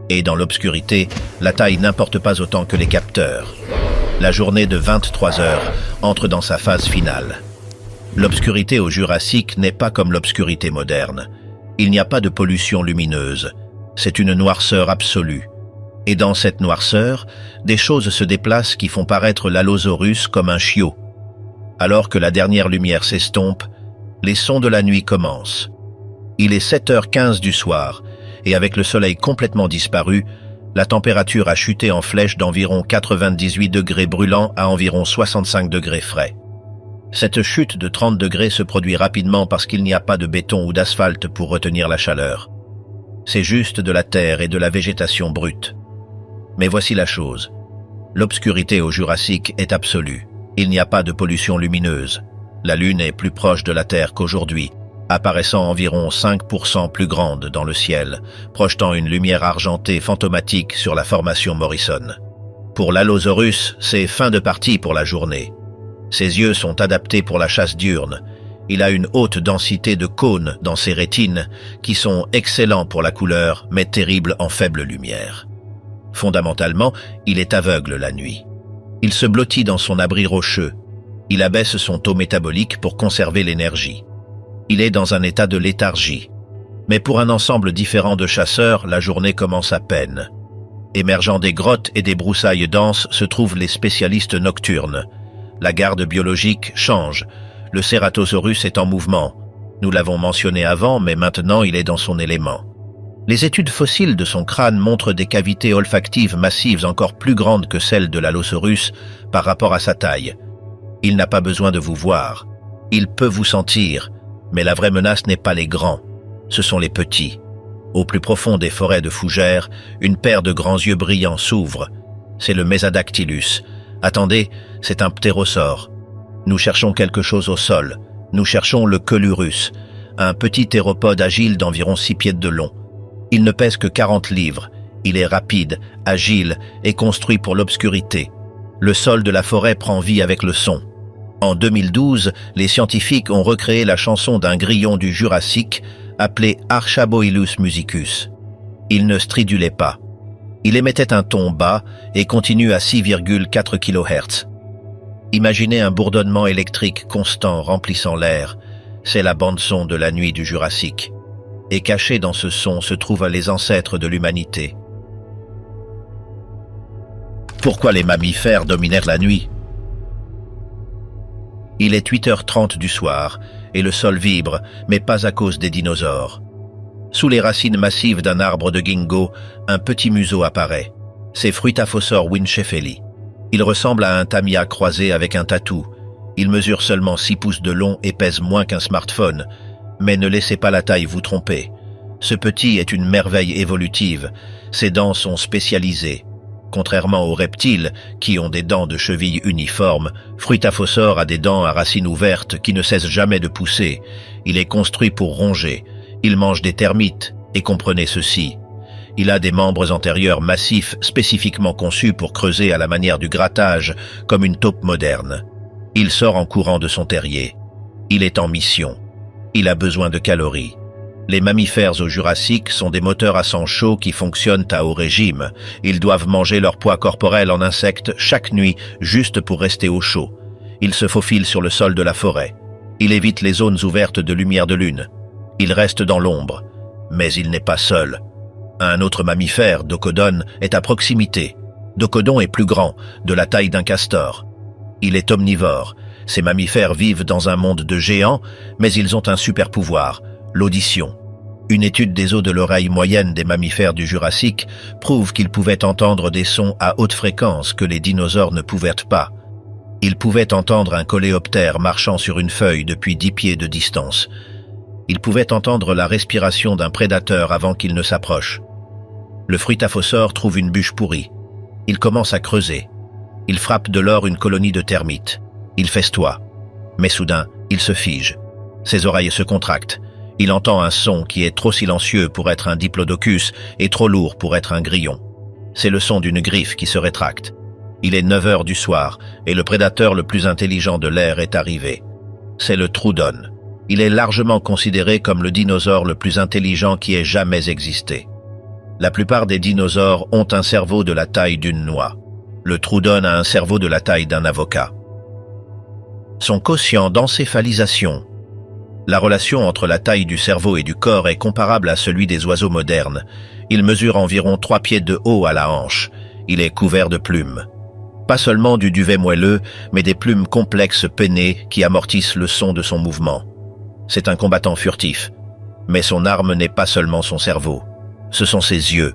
Et dans l'obscurité, la taille n'importe pas autant que les capteurs. La journée de 23 heures entre dans sa phase finale. L'obscurité au Jurassique n'est pas comme l'obscurité moderne. Il n'y a pas de pollution lumineuse. C'est une noirceur absolue. Et dans cette noirceur, des choses se déplacent qui font paraître l'Allosaurus comme un chiot. Alors que la dernière lumière s'estompe, les sons de la nuit commencent. Il est 7h15 du soir, et avec le soleil complètement disparu, la température a chuté en flèche d'environ 98 degrés brûlants à environ 65 degrés frais. Cette chute de 30 degrés se produit rapidement parce qu'il n'y a pas de béton ou d'asphalte pour retenir la chaleur. C'est juste de la terre et de la végétation brute. Mais voici la chose. L'obscurité au Jurassique est absolue. Il n'y a pas de pollution lumineuse. La Lune est plus proche de la Terre qu'aujourd'hui, apparaissant environ 5% plus grande dans le ciel, projetant une lumière argentée fantomatique sur la formation Morrison. Pour l'Allosaurus, c'est fin de partie pour la journée. Ses yeux sont adaptés pour la chasse diurne. Il a une haute densité de cônes dans ses rétines, qui sont excellents pour la couleur, mais terribles en faible lumière. Fondamentalement, il est aveugle la nuit. Il se blottit dans son abri rocheux. Il abaisse son taux métabolique pour conserver l'énergie. Il est dans un état de léthargie. Mais pour un ensemble différent de chasseurs, la journée commence à peine. Émergeant des grottes et des broussailles denses se trouvent les spécialistes nocturnes. La garde biologique change. Le Ceratosaurus est en mouvement. Nous l'avons mentionné avant, mais maintenant il est dans son élément. Les études fossiles de son crâne montrent des cavités olfactives massives encore plus grandes que celles de l'Allosaurus par rapport à sa taille. Il n'a pas besoin de vous voir. Il peut vous sentir, mais la vraie menace n'est pas les grands, ce sont les petits. Au plus profond des forêts de fougères, une paire de grands yeux brillants s'ouvre. C'est le Mesodactylus. Attendez, c'est un ptérosaure. Nous cherchons quelque chose au sol. Nous cherchons le Colurus, un petit théropode agile d'environ 6 pieds de long. Il ne pèse que 40 livres. Il est rapide, agile et construit pour l'obscurité. Le sol de la forêt prend vie avec le son. En 2012, les scientifiques ont recréé la chanson d'un grillon du Jurassique appelé Archaboilus musicus. Il ne stridulait pas. Il émettait un ton bas et continue à 6,4 kHz. Imaginez un bourdonnement électrique constant remplissant l'air. C'est la bande-son de la nuit du Jurassique. Et caché dans ce son se trouvent les ancêtres de l'humanité. Pourquoi les mammifères dominèrent la nuit? Il est 8h30 du soir, et le sol vibre, mais pas à cause des dinosaures. Sous les racines massives d'un arbre de ginkgo, un petit museau apparaît. C'est Fruitaphosaur winchefeli. Il ressemble à un tamia croisé avec un tatou. Il mesure seulement 6 pouces de long et pèse moins qu'un smartphone. Mais ne laissez pas la taille vous tromper. Ce petit est une merveille évolutive. Ses dents sont spécialisées. Contrairement aux reptiles, qui ont des dents de cheville uniformes, Fruitaphosaur a des dents à racines ouvertes qui ne cessent jamais de pousser. Il est construit pour ronger. Il mange des termites, et comprenez ceci. Il a des membres antérieurs massifs spécifiquement conçus pour creuser à la manière du grattage, comme une taupe moderne. Il sort en courant de son terrier. Il est en mission. Il a besoin de calories. Les mammifères au Jurassique sont des moteurs à sang chaud qui fonctionnent à haut régime. Ils doivent manger leur poids corporel en insectes chaque nuit juste pour rester au chaud. Il se faufile sur le sol de la forêt. Il évite les zones ouvertes de lumière de lune. Il reste dans l'ombre. Mais il n'est pas seul. Un autre mammifère, Docodon, est à proximité. Docodon est plus grand, de la taille d'un castor. Il est omnivore. Ces mammifères vivent dans un monde de géants, mais ils ont un super pouvoir, l'audition. Une étude des os de l'oreille moyenne des mammifères du Jurassique prouve qu'ils pouvaient entendre des sons à haute fréquence que les dinosaures ne pouvaient pas. Ils pouvaient entendre un coléoptère marchant sur une feuille depuis 10 pieds de distance. Ils pouvaient entendre la respiration d'un prédateur avant qu'il ne s'approche. Le Fruitaphosaur trouve une bûche pourrie. Il commence à creuser. Il frappe de l'or une colonie de termites. Il festoie. Mais soudain, il se fige. Ses oreilles se contractent. Il entend un son qui est trop silencieux pour être un diplodocus et trop lourd pour être un grillon. C'est le son d'une griffe qui se rétracte. Il est 9 heures du soir et le prédateur le plus intelligent de l'ère est arrivé. C'est le Troodon. Il est largement considéré comme le dinosaure le plus intelligent qui ait jamais existé. La plupart des dinosaures ont un cerveau de la taille d'une noix. Le Troodon a un cerveau de la taille d'un avocat. Son quotient d'encéphalisation. La relation entre la taille du cerveau et du corps est comparable à celui des oiseaux modernes. Il mesure environ 3 pieds de haut à la hanche. Il est couvert de plumes. Pas seulement du duvet moelleux, mais des plumes complexes pennées qui amortissent le son de son mouvement. C'est un combattant furtif. Mais son arme n'est pas seulement son cerveau. Ce sont ses yeux.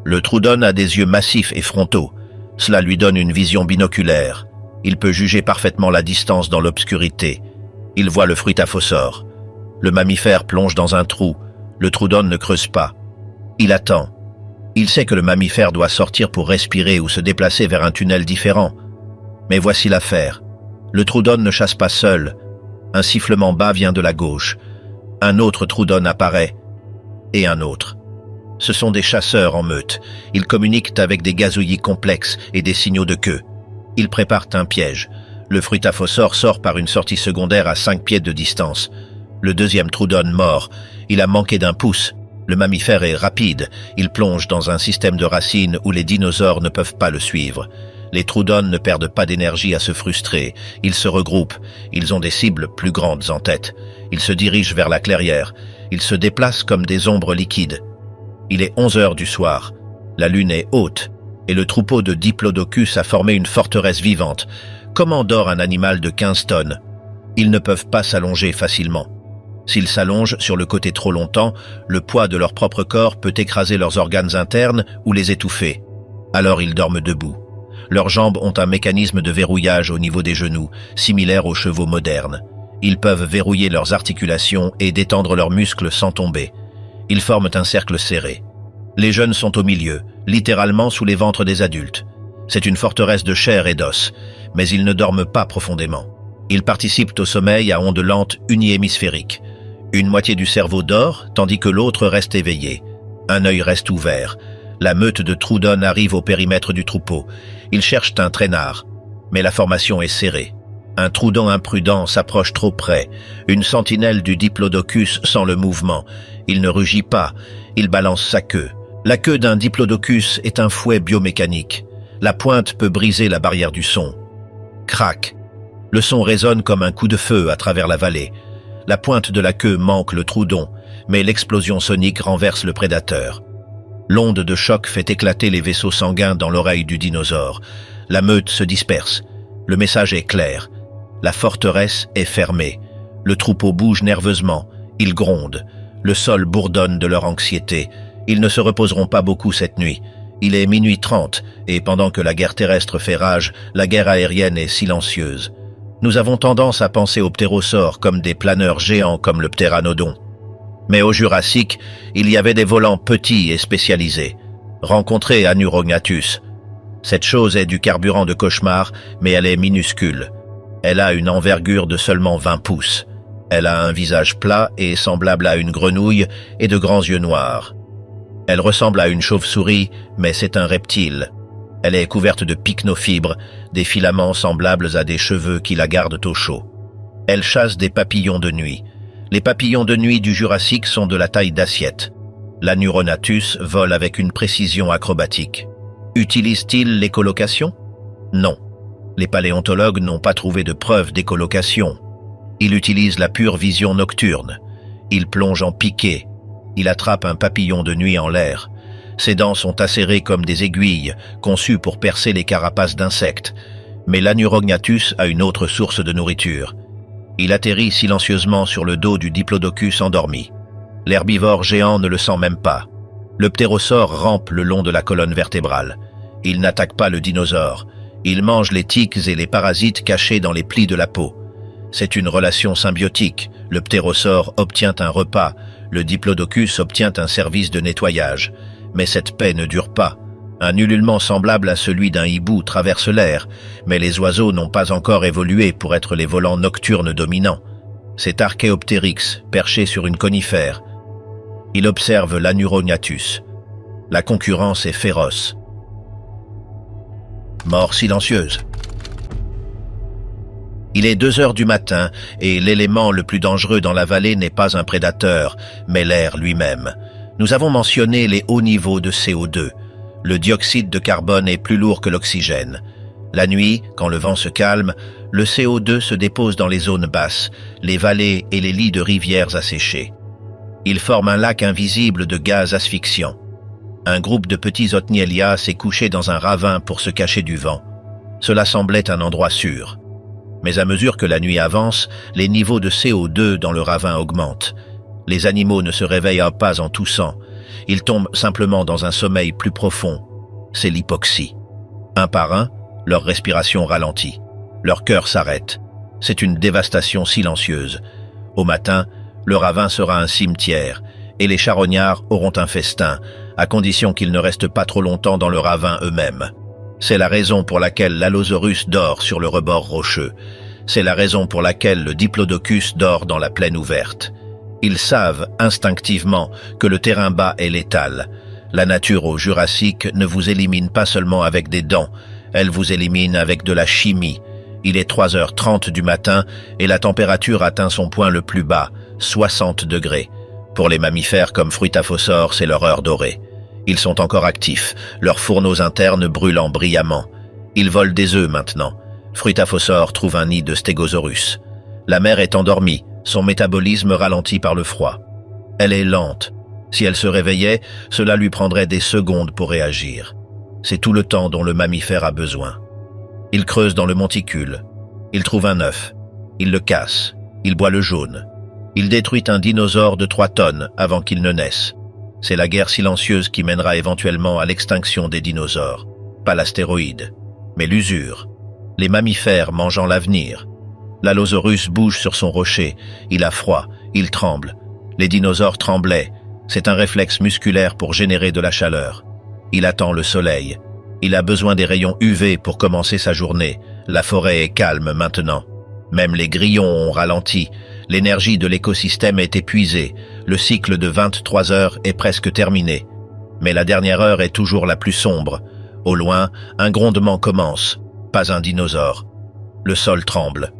Le Troodon a des yeux massifs et frontaux. Cela lui donne une vision binoculaire. Il peut juger parfaitement la distance dans l'obscurité. Il voit le fruitafossor. Le mammifère plonge dans un trou. Le Troodon ne creuse pas. Il attend. Il sait que le mammifère doit sortir pour respirer ou se déplacer vers un tunnel différent. Mais voici l'affaire. Le Troodon ne chasse pas seul. Un sifflement bas vient de la gauche. Un autre Troodon apparaît. Et un autre. Ce sont des chasseurs en meute. Ils communiquent avec des gazouillis complexes et des signaux de queue. Ils préparent un piège. Le fruitafossor sort par une sortie secondaire à 5 pieds de distance. Le deuxième Troodon mord. Il a manqué d'un pouce. Le mammifère est rapide. Il plonge dans un système de racines où les dinosaures ne peuvent pas le suivre. Les Troodons ne perdent pas d'énergie à se frustrer. Ils se regroupent. Ils ont des cibles plus grandes en tête. Ils se dirigent vers la clairière. Ils se déplacent comme des ombres liquides. Il est 11 heures du soir. La lune est haute et le troupeau de Diplodocus a formé une forteresse vivante. Comment dort un animal de 15 tonnes? Ils ne peuvent pas s'allonger facilement. S'ils s'allongent sur le côté trop longtemps, le poids de leur propre corps peut écraser leurs organes internes ou les étouffer. Alors ils dorment debout. Leurs jambes ont un mécanisme de verrouillage au niveau des genoux, similaire aux chevaux modernes. Ils peuvent verrouiller leurs articulations et détendre leurs muscles sans tomber. Ils forment un cercle serré. Les jeunes sont au milieu, littéralement sous les ventres des adultes. C'est une forteresse de chair et d'os, mais ils ne dorment pas profondément. Ils participent au sommeil à ondes lentes unihémisphériques. Une moitié du cerveau dort, tandis que l'autre reste éveillé. Un œil reste ouvert. La meute de Troodon arrive au périmètre du troupeau. Ils cherchent un traînard, mais la formation est serrée. Un Troodon imprudent s'approche trop près. Une sentinelle du Diplodocus sent le mouvement. Il ne rugit pas, il balance sa queue. La queue d'un Diplodocus est un fouet biomécanique. La pointe peut briser la barrière du son. Crac! Le son résonne comme un coup de feu à travers la vallée. La pointe de la queue manque le Troodon, mais l'explosion sonique renverse le prédateur. L'onde de choc fait éclater les vaisseaux sanguins dans l'oreille du dinosaure. La meute se disperse. Le message est clair. La forteresse est fermée. Le troupeau bouge nerveusement. Ils grondent. Le sol bourdonne de leur anxiété. Ils ne se reposeront pas beaucoup cette nuit. Il est minuit 30, et pendant que la guerre terrestre fait rage, la guerre aérienne est silencieuse. Nous avons tendance à penser aux ptérosaures comme des planeurs géants comme le ptéranodon. Mais au Jurassique, il y avait des volants petits et spécialisés. Rencontrez Anurognathus. Cette chose est du carburant de cauchemar, mais elle est minuscule. Elle a une envergure de seulement 20 pouces. Elle a un visage plat et semblable à une grenouille et de grands yeux noirs. Elle ressemble à une chauve-souris, mais c'est un reptile. Elle est couverte de pycnofibres, des filaments semblables à des cheveux qui la gardent au chaud. Elle chasse des papillons de nuit. Les papillons de nuit du Jurassique sont de la taille d'assiettes. L'Anurognathus vole avec une précision acrobatique. Utilise-t-il l'écholocation? Non. Les paléontologues n'ont pas trouvé de preuves d'écholocation. Il utilise la pure vision nocturne. Il plonge en piqué. Il attrape un papillon de nuit en l'air. Ses dents sont acérées comme des aiguilles, conçues pour percer les carapaces d'insectes. Mais l'Anurognathus a une autre source de nourriture. Il atterrit silencieusement sur le dos du Diplodocus endormi. L'herbivore géant ne le sent même pas. Le ptérosaure rampe le long de la colonne vertébrale. Il n'attaque pas le dinosaure. Il mange les tiques et les parasites cachés dans les plis de la peau. C'est une relation symbiotique. Le ptérosaure obtient un repas. Le Diplodocus obtient un service de nettoyage. Mais cette paix ne dure pas. Un ululement semblable à celui d'un hibou traverse l'air, mais les oiseaux n'ont pas encore évolué pour être les volants nocturnes dominants. C'est Archaeopteryx, perché sur une conifère. Il observe l'Anurognathus. La concurrence est féroce. Mort silencieuse. Il est 2 heures du matin et l'élément le plus dangereux dans la vallée n'est pas un prédateur, mais l'air lui-même. Nous avons mentionné les hauts niveaux de CO2. Le dioxyde de carbone est plus lourd que l'oxygène. La nuit, quand le vent se calme, le CO2 se dépose dans les zones basses, les vallées et les lits de rivières asséchés. Il forme un lac invisible de gaz asphyxiant. Un groupe de petits Otnielia s'est couché dans un ravin pour se cacher du vent. Cela semblait un endroit sûr. Mais à mesure que la nuit avance, les niveaux de CO2 dans le ravin augmentent. Les animaux ne se réveillent pas en toussant. Ils tombent simplement dans un sommeil plus profond. C'est l'hypoxie. Un par un, leur respiration ralentit. Leur cœur s'arrête. C'est une dévastation silencieuse. Au matin, le ravin sera un cimetière, et les charognards auront un festin, à condition qu'ils ne restent pas trop longtemps dans le ravin eux-mêmes. C'est la raison pour laquelle l'Allosaurus dort sur le rebord rocheux. C'est la raison pour laquelle le Diplodocus dort dans la plaine ouverte. Ils savent instinctivement que le terrain bas est létal. La nature au Jurassique ne vous élimine pas seulement avec des dents, elle vous élimine avec de la chimie. Il est 3h30 du matin et la température atteint son point le plus bas, 60 degrés. Pour les mammifères comme Fruitaphosaure, c'est leur heure dorée. Ils sont encore actifs, leurs fourneaux internes brûlant brillamment. Ils volent des œufs maintenant. Fruitaphosaure trouve un nid de Stégosaurus. La mère est endormie, son métabolisme ralenti par le froid. Elle est lente. Si elle se réveillait, cela lui prendrait des secondes pour réagir. C'est tout le temps dont le mammifère a besoin. Il creuse dans le monticule. Il trouve un œuf. Il le casse. Il boit le jaune. Il détruit un dinosaure de 3 tonnes avant qu'il ne naisse. C'est la guerre silencieuse qui mènera éventuellement à l'extinction des dinosaures. Pas l'astéroïde, mais l'usure. Les mammifères mangeant l'avenir. L'Allosaurus bouge sur son rocher. Il a froid. Il tremble. Les dinosaures tremblaient. C'est un réflexe musculaire pour générer de la chaleur. Il attend le soleil. Il a besoin des rayons UV pour commencer sa journée. La forêt est calme maintenant. Même les grillons ont ralenti. L'énergie de l'écosystème est épuisée. Le cycle de 23 heures est presque terminé. Mais la dernière heure est toujours la plus sombre. Au loin, un grondement commence. Pas un dinosaure. Le sol tremble.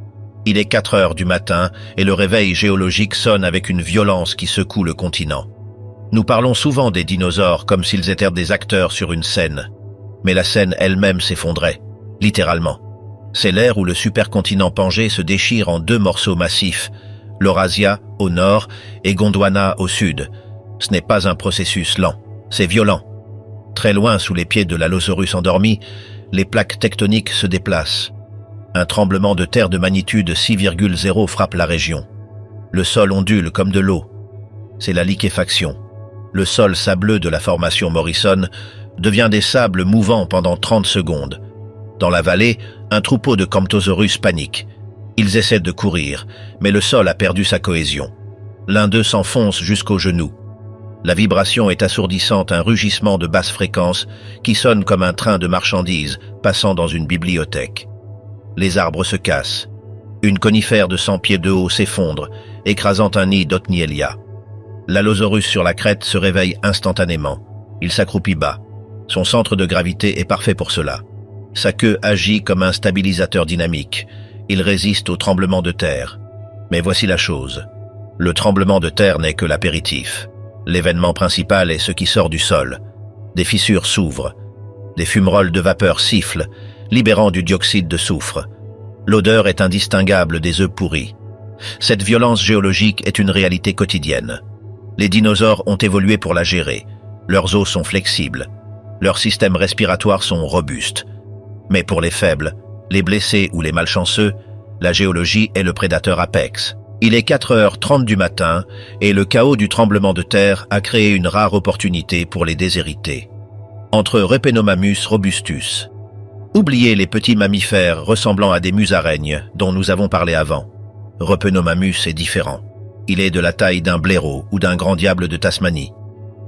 Il est 4 heures du matin et le réveil géologique sonne avec une violence qui secoue le continent. Nous parlons souvent des dinosaures comme s'ils étaient des acteurs sur une scène. Mais la scène elle-même s'effondrait, littéralement. C'est l'ère où le supercontinent Pangée se déchire en 2 morceaux massifs, l'Eurasia au nord et Gondwana au sud. Ce n'est pas un processus lent, c'est violent. Très loin sous les pieds de l'Allosaurus endormi, les plaques tectoniques se déplacent. Un tremblement de terre de magnitude 6,0 frappe la région. Le sol ondule comme de l'eau. C'est la liquéfaction. Le sol sableux de la formation Morrison devient des sables mouvants pendant 30 secondes. Dans la vallée, un troupeau de Camptosaurus panique. Ils essaient de courir, mais le sol a perdu sa cohésion. L'un d'eux s'enfonce jusqu'aux genoux. La vibration est assourdissante, un rugissement de basse fréquence qui sonne comme un train de marchandises passant dans une bibliothèque. Les arbres se cassent. Une conifère de 100 pieds de haut s'effondre, écrasant un nid d'Otnielia. L'Allosaurus sur la crête se réveille instantanément. Il s'accroupit bas. Son centre de gravité est parfait pour cela. Sa queue agit comme un stabilisateur dynamique. Il résiste au tremblement de terre. Mais voici la chose. Le tremblement de terre n'est que l'apéritif. L'événement principal est ce qui sort du sol. Des fissures s'ouvrent. Des fumerolles de vapeur sifflent, libérant du dioxyde de soufre. L'odeur est indistinguable des œufs pourris. Cette violence géologique est une réalité quotidienne. Les dinosaures ont évolué pour la gérer. Leurs os sont flexibles. Leurs systèmes respiratoires sont robustes. Mais pour les faibles, les blessés ou les malchanceux, la géologie est le prédateur apex. Il est 4h30 du matin et le chaos du tremblement de terre a créé une rare opportunité pour les déshérités. Entre Repenomamus robustus. Oubliez les petits mammifères ressemblant à des musaraignes dont nous avons parlé avant. Repenomamus est différent. Il est de la taille d'un blaireau ou d'un grand diable de Tasmanie.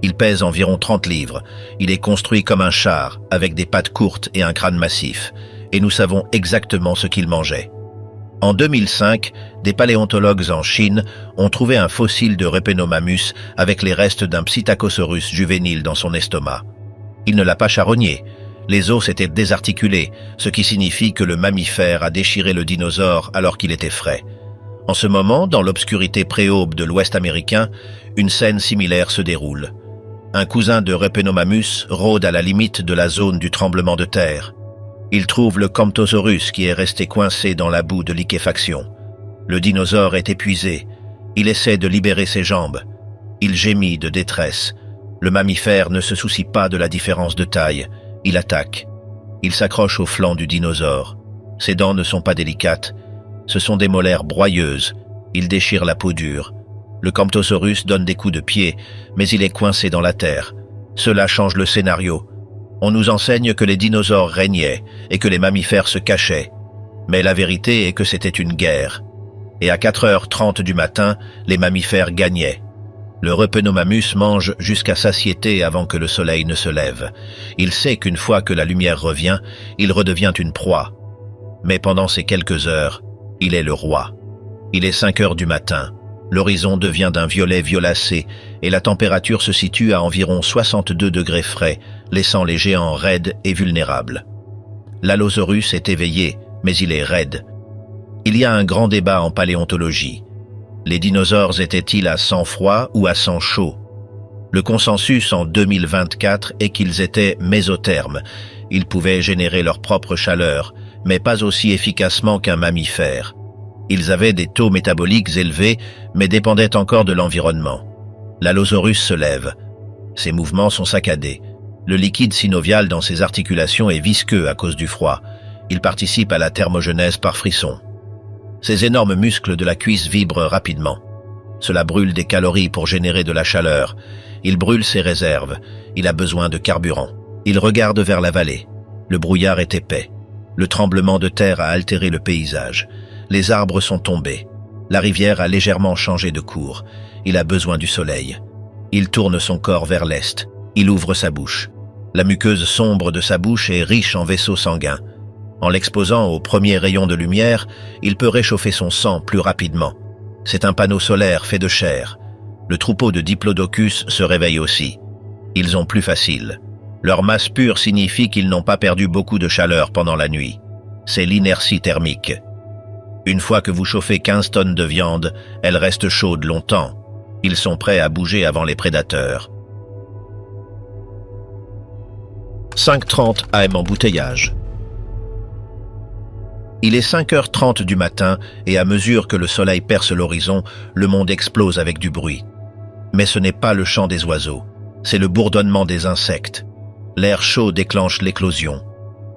Il pèse environ 30 livres. Il est construit comme un char, avec des pattes courtes et un crâne massif. Et nous savons exactement ce qu'il mangeait. En 2005, des paléontologues en Chine ont trouvé un fossile de Repenomamus avec les restes d'un Psittacosaurus juvénile dans son estomac. Il ne l'a pas charogné. Les os s'étaient désarticulés, ce qui signifie que le mammifère a déchiré le dinosaure alors qu'il était frais. En ce moment, dans l'obscurité préaube de l'Ouest américain, une scène similaire se déroule. Un cousin de Repenomamus rôde à la limite de la zone du tremblement de terre. Il trouve le Camptosaurus qui est resté coincé dans la boue de liquéfaction. Le dinosaure est épuisé. Il essaie de libérer ses jambes. Il gémit de détresse. Le mammifère ne se soucie pas de la différence de taille. Il attaque. Il s'accroche au flanc du dinosaure. Ses dents ne sont pas délicates. Ce sont des molaires broyeuses. Il déchire la peau dure. Le Camptosaurus donne des coups de pied, mais il est coincé dans la terre. Cela change le scénario. On nous enseigne que les dinosaures régnaient et que les mammifères se cachaient. Mais la vérité est que c'était une guerre. Et à 4h30 du matin, les mammifères gagnaient. Le Repenomamus mange jusqu'à satiété avant que le soleil ne se lève. Il sait qu'une fois que la lumière revient, il redevient une proie. Mais pendant ces quelques heures, il est le roi. Il est 5h du matin. L'horizon devient d'un violet violacé et la température se situe à environ 62 degrés frais, laissant les géants raides et vulnérables. L'Allosaurus est éveillé, mais il est raide. Il y a un grand débat en paléontologie. Les dinosaures étaient-ils à sang froid ou à sang chaud? Le consensus en 2024 est qu'ils étaient mésothermes. Ils pouvaient générer leur propre chaleur, mais pas aussi efficacement qu'un mammifère. Ils avaient des taux métaboliques élevés, mais dépendaient encore de l'environnement. L'Allosaurus se lève. Ses mouvements sont saccadés. Le liquide synovial dans ses articulations est visqueux à cause du froid. Il participe à la thermogenèse par frisson. Ses énormes muscles de la cuisse vibrent rapidement. Cela brûle des calories pour générer de la chaleur. Il brûle ses réserves. Il a besoin de carburant. Il regarde vers la vallée. Le brouillard est épais. Le tremblement de terre a altéré le paysage. Les arbres sont tombés. La rivière a légèrement changé de cours. Il a besoin du soleil. Il tourne son corps vers l'est. Il ouvre sa bouche. La muqueuse sombre de sa bouche est riche en vaisseaux sanguins. En l'exposant aux premiers rayons de lumière, il peut réchauffer son sang plus rapidement. C'est un panneau solaire fait de chair. Le troupeau de Diplodocus se réveille aussi. Ils ont plus facile. Leur masse pure signifie qu'ils n'ont pas perdu beaucoup de chaleur pendant la nuit. C'est l'inertie thermique. Une fois que vous chauffez 15 tonnes de viande, elle reste chaude longtemps. Ils sont prêts à bouger avant les prédateurs. 5h30 AM embouteillage. Il est 5h30 du matin et à mesure que le soleil perce l'horizon, le monde explose avec du bruit. Mais ce n'est pas le chant des oiseaux, c'est le bourdonnement des insectes. L'air chaud déclenche l'éclosion.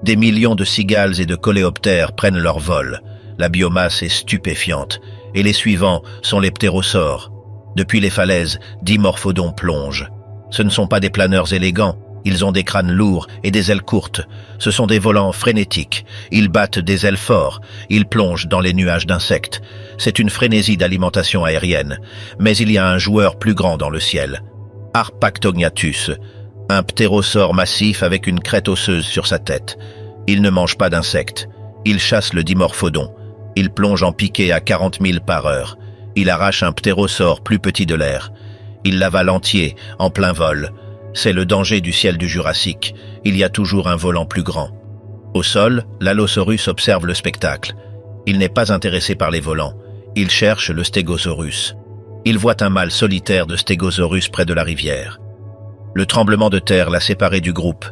Des millions de cigales et de coléoptères prennent leur vol. La biomasse est stupéfiante, et les suivants sont les ptérosaures. Depuis les falaises, dimorphodons plongent. Ce ne sont pas des planeurs élégants, ils ont des crânes lourds et des ailes courtes. Ce sont des volants frénétiques, ils battent des ailes forts, ils plongent dans les nuages d'insectes. C'est une frénésie d'alimentation aérienne, mais il y a un joueur plus grand dans le ciel. Harpactognathus, un ptérosaure massif avec une crête osseuse sur sa tête. Il ne mange pas d'insectes, il chasse le dimorphodon. Il plonge en piqué à 40 000 par heure. Il arrache un ptérosaure plus petit de l'air. Il l'avale entier, en plein vol. C'est le danger du ciel du Jurassique. Il y a toujours un volant plus grand. Au sol, l'Allosaurus observe le spectacle. Il n'est pas intéressé par les volants. Il cherche le Stegosaurus. Il voit un mâle solitaire de Stegosaurus près de la rivière. Le tremblement de terre l'a séparé du groupe.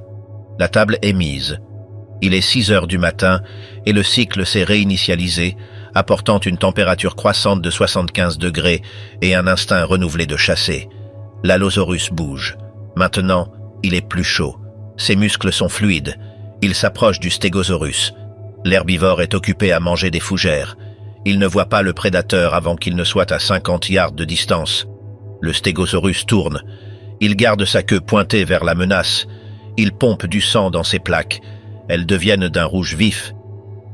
La table est mise. Il est 6h du matin et le cycle s'est réinitialisé, apportant une température croissante de 75 degrés et un instinct renouvelé de chasser. L'Allosaurus bouge. Maintenant, il est plus chaud. Ses muscles sont fluides. Il s'approche du Stegosaurus. L'herbivore est occupé à manger des fougères. Il ne voit pas le prédateur avant qu'il ne soit à 50 yards de distance. Le Stegosaurus tourne. Il garde sa queue pointée vers la menace. Il pompe du sang dans ses plaques. Elles deviennent d'un rouge vif.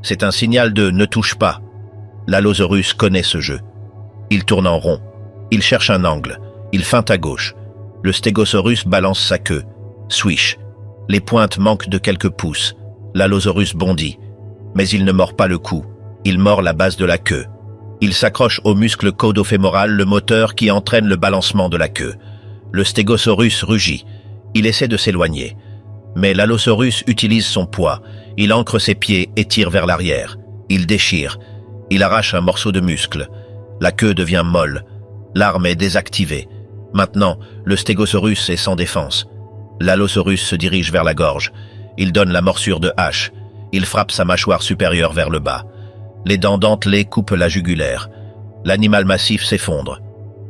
C'est un signal de « ne touche pas ». L'Allosaurus connaît ce jeu. Il tourne en rond. Il cherche un angle. Il feinte à gauche. Le Stegosaurus balance sa queue. Swish. Les pointes manquent de quelques pouces. L'Allosaurus bondit. Mais il ne mord pas le cou. Il mord la base de la queue. Il s'accroche au muscle caudofémoral, le moteur qui entraîne le balancement de la queue. Le Stegosaurus rugit. Il essaie de s'éloigner. Mais l'Allosaurus utilise son poids. Il ancre ses pieds et tire vers l'arrière. Il déchire. Il arrache un morceau de muscle. La queue devient molle. L'arme est désactivée. Maintenant, le Stegosaurus est sans défense. L'Allosaurus se dirige vers la gorge. Il donne la morsure de hache. Il frappe sa mâchoire supérieure vers le bas. Les dents dentelées coupent la jugulaire. L'animal massif s'effondre.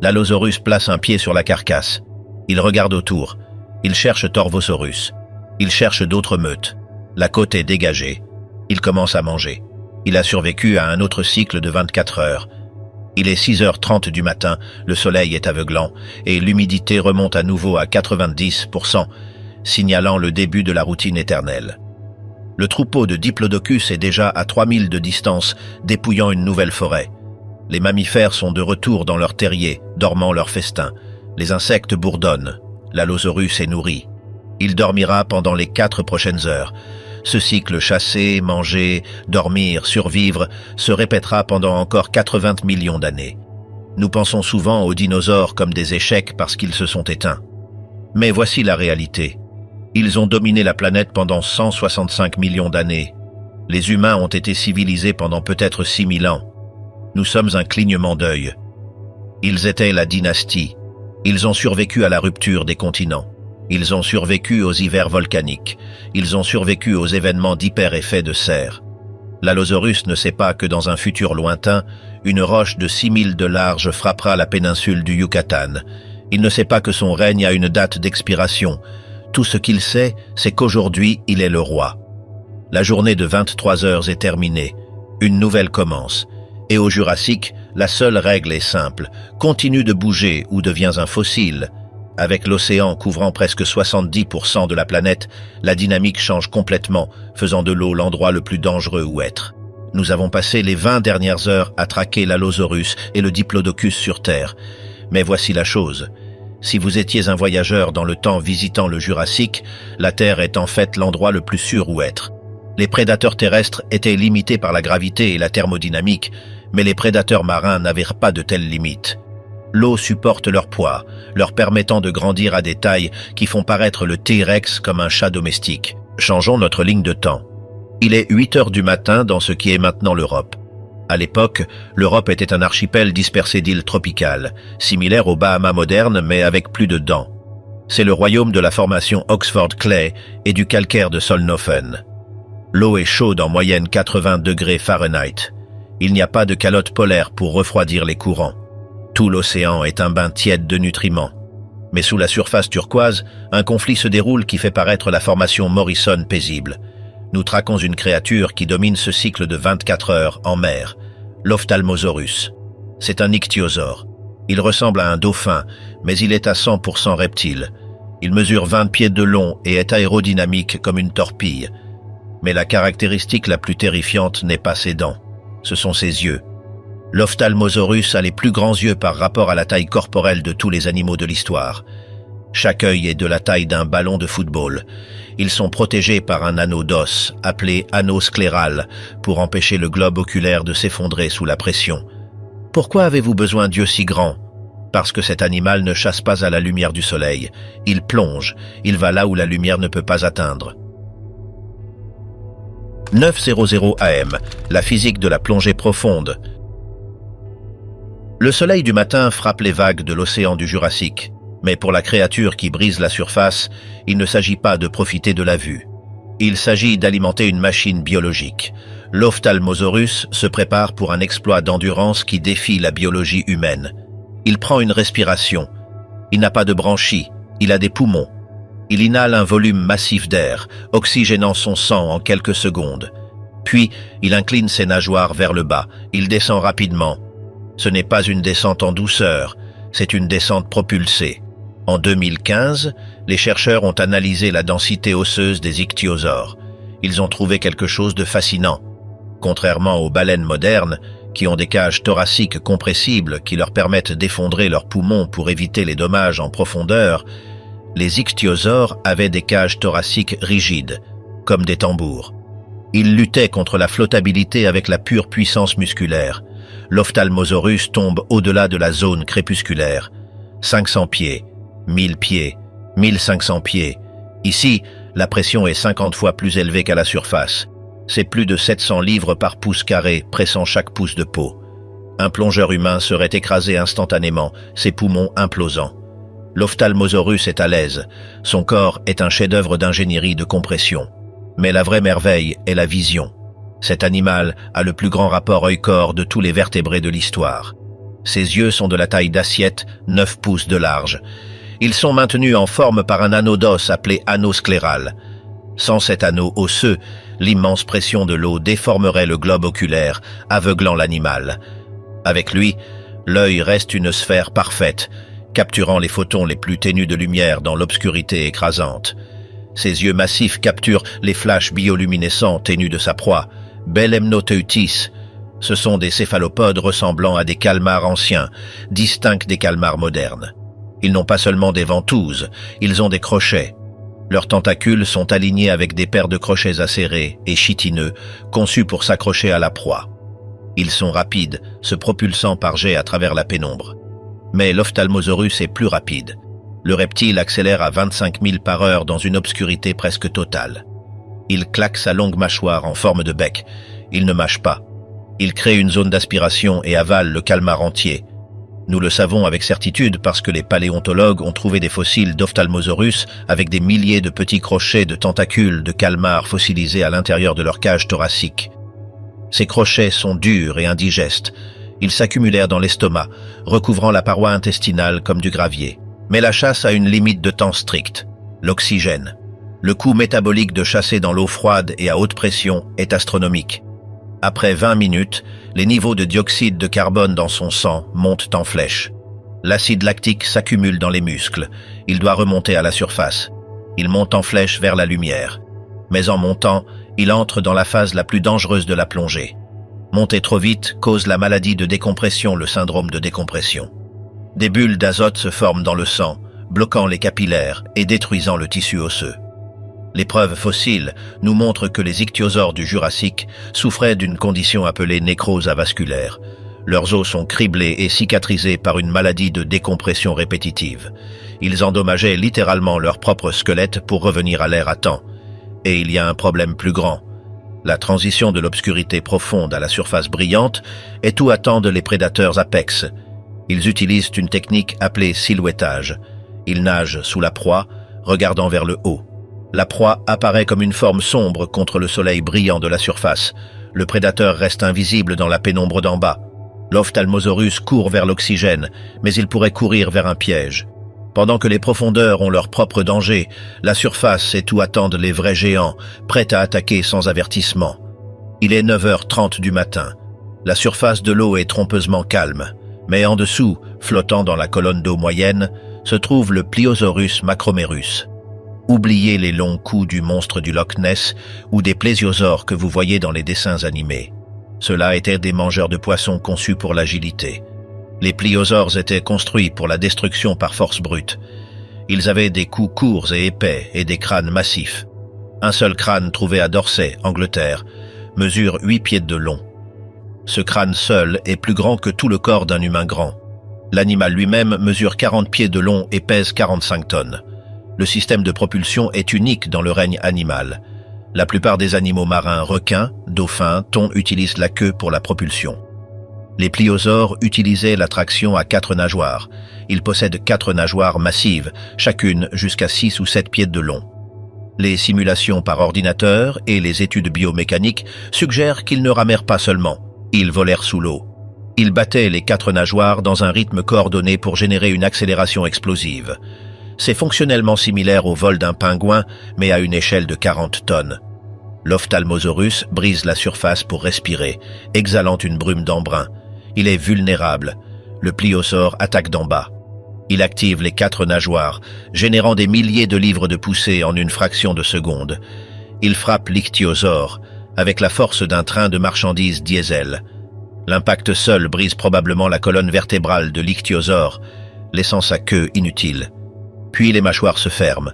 L'Allosaurus place un pied sur la carcasse. Il regarde autour. Il cherche Torvosaurus. Il cherche d'autres meutes. La côte est dégagée. Il commence à manger. Il a survécu à un autre cycle de 24 heures. Il est 6h30 du matin, le soleil est aveuglant et l'humidité remonte à nouveau à 90%, signalant le début de la routine éternelle. Le troupeau de Diplodocus est déjà à 3000 de distance, dépouillant une nouvelle forêt. Les mammifères sont de retour dans leur terrier, dormant leur festin. Les insectes bourdonnent. L'Allosaurus est nourri. Il dormira pendant les 4 prochaines heures. Ce cycle chasser, manger, dormir, survivre se répétera pendant encore 80 millions d'années. Nous pensons souvent aux dinosaures comme des échecs parce qu'ils se sont éteints. Mais voici la réalité. Ils ont dominé la planète pendant 165 millions d'années. Les humains ont été civilisés pendant peut-être 6000 ans. Nous sommes un clignement d'œil. Ils étaient la dynastie. Ils ont survécu à la rupture des continents. Ils ont survécu aux hivers volcaniques. Ils ont survécu aux événements d'hyper-effet de serre. L'Allosaurus ne sait pas que dans un futur lointain, une roche de 6000 de large frappera la péninsule du Yucatan. Il ne sait pas que son règne a une date d'expiration. Tout ce qu'il sait, c'est qu'aujourd'hui, il est le roi. La journée de 23 heures est terminée. Une nouvelle commence. Et au Jurassique, la seule règle est simple. Continue de bouger ou deviens un fossile. Avec l'océan couvrant presque 70% de la planète, la dynamique change complètement, faisant de l'eau l'endroit le plus dangereux où être. Nous avons passé les 20 dernières heures à traquer l'Allosaurus et le Diplodocus sur Terre. Mais voici la chose. Si vous étiez un voyageur dans le temps visitant le Jurassique, la Terre est en fait l'endroit le plus sûr où être. Les prédateurs terrestres étaient limités par la gravité et la thermodynamique, mais les prédateurs marins n'avaient pas de telles limites. L'eau supporte leur poids, leur permettant de grandir à des tailles qui font paraître le T-Rex comme un chat domestique. Changeons notre ligne de temps. Il est 8 heures du matin dans ce qui est maintenant l'Europe. À l'époque, l'Europe était un archipel dispersé d'îles tropicales, similaire aux Bahamas modernes mais avec plus de dents. C'est le royaume de la formation Oxford Clay et du calcaire de Solnhofen. L'eau est chaude en moyenne 80 degrés Fahrenheit. Il n'y a pas de calotte polaire pour refroidir les courants. Tout l'océan est un bain tiède de nutriments. Mais sous la surface turquoise, un conflit se déroule qui fait paraître la formation Morrison paisible. Nous traquons une créature qui domine ce cycle de 24 heures en mer, l'Ophthalmosaurus. C'est un ichthyosaure. Il ressemble à un dauphin, mais il est à 100% reptile. Il mesure 20 pieds de long et est aérodynamique comme une torpille. Mais la caractéristique la plus terrifiante n'est pas ses dents, ce sont ses yeux. L'Ophthalmosaurus a les plus grands yeux par rapport à la taille corporelle de tous les animaux de l'histoire. Chaque œil est de la taille d'un ballon de football. Ils sont protégés par un anneau d'os, appelé anneau scléral, pour empêcher le globe oculaire de s'effondrer sous la pression. Pourquoi avez-vous besoin d'yeux si grands? Parce que cet animal ne chasse pas à la lumière du soleil. Il plonge, il va là où la lumière ne peut pas atteindre. 900 AM, la physique de la plongée profonde. Le soleil du matin frappe les vagues de l'océan du Jurassique, mais pour la créature qui brise la surface, il ne s'agit pas de profiter de la vue. Il s'agit d'alimenter une machine biologique. L'Ophthalmosaurus se prépare pour un exploit d'endurance qui défie la biologie humaine. Il prend une respiration. Il n'a pas de branchies, il a des poumons. Il inhale un volume massif d'air, oxygénant son sang en quelques secondes. Puis, il incline ses nageoires vers le bas. Il descend rapidement. Ce n'est pas une descente en douceur, c'est une descente propulsée. En 2015, les chercheurs ont analysé la densité osseuse des ichthyosaures. Ils ont trouvé quelque chose de fascinant. Contrairement aux baleines modernes, qui ont des cages thoraciques compressibles qui leur permettent d'effondrer leurs poumons pour éviter les dommages en profondeur, les ichthyosaures avaient des cages thoraciques rigides, comme des tambours. Ils luttaient contre la flottabilité avec la pure puissance musculaire. L'Ophthalmosaurus tombe au-delà de la zone crépusculaire. 500 pieds, 1000 pieds, 1500 pieds. Ici, La pression est 50 fois plus élevée qu'à la surface. C'est plus de 700 livres par pouce carré, pressant chaque pouce de peau. Un plongeur humain serait écrasé instantanément, ses poumons implosant. L'Ophthalmosaurus est à l'aise. Son corps est un chef-d'œuvre d'ingénierie de compression. Mais la vraie merveille est la vision. Cet animal a le plus grand rapport œil-corps de tous les vertébrés de l'histoire. Ses yeux sont de la taille d'assiette, 9 pouces de large. Ils sont maintenus en forme par un anneau d'os appelé anneau scléral. Sans cet anneau osseux, l'immense pression de l'eau déformerait le globe oculaire, aveuglant l'animal. Avec lui, l'œil reste une sphère parfaite, capturant les photons les plus ténus de lumière dans l'obscurité écrasante. Ses yeux massifs capturent les flashs bioluminescents ténus de sa proie, Belemnoteuthis. Ce sont des céphalopodes ressemblant à des calmars anciens, distincts des calmars modernes. Ils n'ont pas seulement des ventouses, ils ont des crochets. Leurs tentacules sont alignés avec des paires de crochets acérés et chitineux, conçus pour s'accrocher à la proie. Ils sont rapides, se propulsant par jets à travers la pénombre. Mais l'Ophthalmosaurus est plus rapide. Le reptile accélère à 25 000 par heure dans une obscurité presque totale. Il claque sa longue mâchoire en forme de bec. Il ne mâche pas. Il crée une zone d'aspiration et avale le calmar entier. Nous le savons avec certitude parce que les paléontologues ont trouvé des fossiles d'Ophthalmosaurus avec des milliers de petits crochets de tentacules de calmar fossilisés à l'intérieur de leur cage thoracique. Ces crochets sont durs et indigestes. Ils s'accumulèrent dans l'estomac, recouvrant la paroi intestinale comme du gravier. Mais la chasse a une limite de temps stricte, l'oxygène. Le coût métabolique de chasser dans l'eau froide et à haute pression est astronomique. Après 20 minutes, les niveaux de dioxyde de carbone dans son sang montent en flèche. L'acide lactique s'accumule dans les muscles. Il doit remonter à la surface. Il monte en flèche vers la lumière. Mais en montant, il entre dans la phase la plus dangereuse de la plongée. Monter trop vite cause la maladie de décompression, le syndrome de décompression. Des bulles d'azote se forment dans le sang, bloquant les capillaires et détruisant le tissu osseux. Les preuves fossiles nous montrent que les ichthyosaures du Jurassique souffraient d'une condition appelée nécrose avasculaire. Leurs os sont criblés et cicatrisés par une maladie de décompression répétitive. Ils endommageaient littéralement leur propre squelette pour revenir à l'air à temps. Et il y a un problème plus grand. La transition de l'obscurité profonde à la surface brillante est où attendent les prédateurs apex. Ils utilisent une technique appelée silhouettage. Ils nagent sous la proie, regardant vers le haut. La proie apparaît comme une forme sombre contre le soleil brillant de la surface. Le prédateur reste invisible dans la pénombre d'en bas. L'Ophthalmosaurus court vers l'oxygène, mais il pourrait courir vers un piège. Pendant que les profondeurs ont leur propre danger, la surface est où attendent les vrais géants, prêts à attaquer sans avertissement. Il est 9h30 du matin. La surface de l'eau est trompeusement calme, mais en dessous, flottant dans la colonne d'eau moyenne, se trouve le Pliosaurus macromerus. Oubliez les longs coups du monstre du Loch Ness ou des plésiosaures que vous voyez dans les dessins animés. Ceux-là étaient des mangeurs de poissons conçus pour l'agilité. Les pliosaures étaient construits pour la destruction par force brute. Ils avaient des coups courts et épais et des crânes massifs. Un seul crâne trouvé à Dorset, Angleterre, mesure 8 pieds de long. Ce crâne seul est plus grand que tout le corps d'un humain grand. L'animal lui-même mesure 40 pieds de long et pèse 45 tonnes. Le système de propulsion est unique dans le règne animal. La plupart des animaux marins, requins, dauphins, thons utilisent la queue pour la propulsion. Les pliosaures utilisaient la traction à 4 nageoires. Ils possèdent 4 nageoires massives, chacune jusqu'à 6 ou 7 pieds de long. Les simulations par ordinateur et les études biomécaniques suggèrent qu'ils ne ramèrent pas seulement, ils volèrent sous l'eau. Ils battaient les 4 nageoires dans un rythme coordonné pour générer une accélération explosive. C'est fonctionnellement similaire au vol d'un pingouin, mais à une échelle de 40 tonnes. L'Ophthalmosaurus brise la surface pour respirer, exhalant une brume d'embrun. Il est vulnérable. Le pliosaure attaque d'en bas. Il active les 4 nageoires, générant des milliers de livres de poussée en une fraction de seconde. Il frappe l'ichthyosaure, avec la force d'un train de marchandises diesel. L'impact seul brise probablement la colonne vertébrale de l'ichthyosaure, laissant sa queue inutile. Puis les mâchoires se ferment.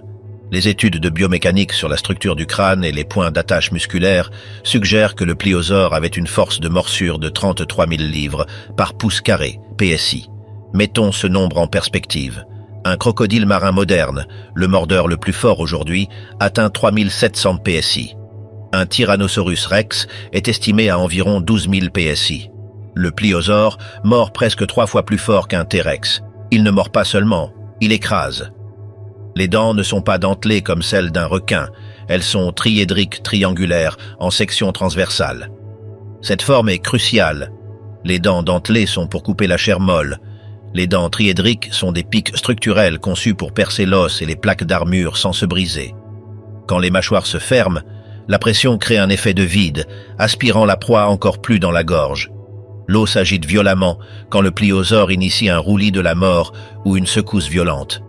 Les études de biomécanique sur la structure du crâne et les points d'attache musculaire suggèrent que le pliosaure avait une force de morsure de 33 000 livres par pouce carré, PSI. Mettons ce nombre en perspective. Un crocodile marin moderne, le mordeur le plus fort aujourd'hui, atteint 3700 PSI. Un Tyrannosaurus rex est estimé à environ 12 000 PSI. Le pliosaure mord presque 3 fois plus fort qu'un T-Rex. Il ne mord pas seulement, il écrase. Les dents ne sont pas dentelées comme celles d'un requin, elles sont triédriques triangulaires en section transversale. Cette forme est cruciale. Les dents dentelées sont pour couper la chair molle. Les dents triédriques sont des pics structurels conçus pour percer l'os et les plaques d'armure sans se briser. Quand les mâchoires se ferment, la pression crée un effet de vide, aspirant la proie encore plus dans la gorge. L'eau s'agite violemment quand le pliosaure initie un roulis de la mort ou une secousse violente.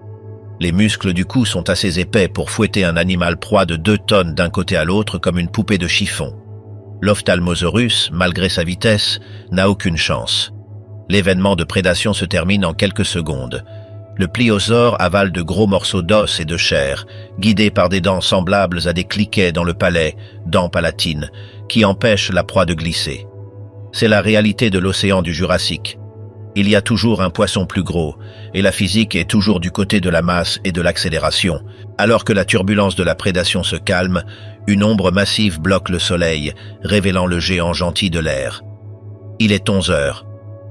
Les muscles du cou sont assez épais pour fouetter un animal proie de 2 tonnes d'un côté à l'autre comme une poupée de chiffon. L'Ophthalmosaurus, malgré sa vitesse, n'a aucune chance. L'événement de prédation se termine en quelques secondes. Le pliosaure avale de gros morceaux d'os et de chair, guidés par des dents semblables à des cliquets dans le palais, dents palatines, qui empêchent la proie de glisser. C'est la réalité de l'océan du Jurassique. Il y a toujours un poisson plus gros, et la physique est toujours du côté de la masse et de l'accélération. Alors que la turbulence de la prédation se calme, une ombre massive bloque le soleil, révélant le géant gentil de l'air. Il est 11 heures.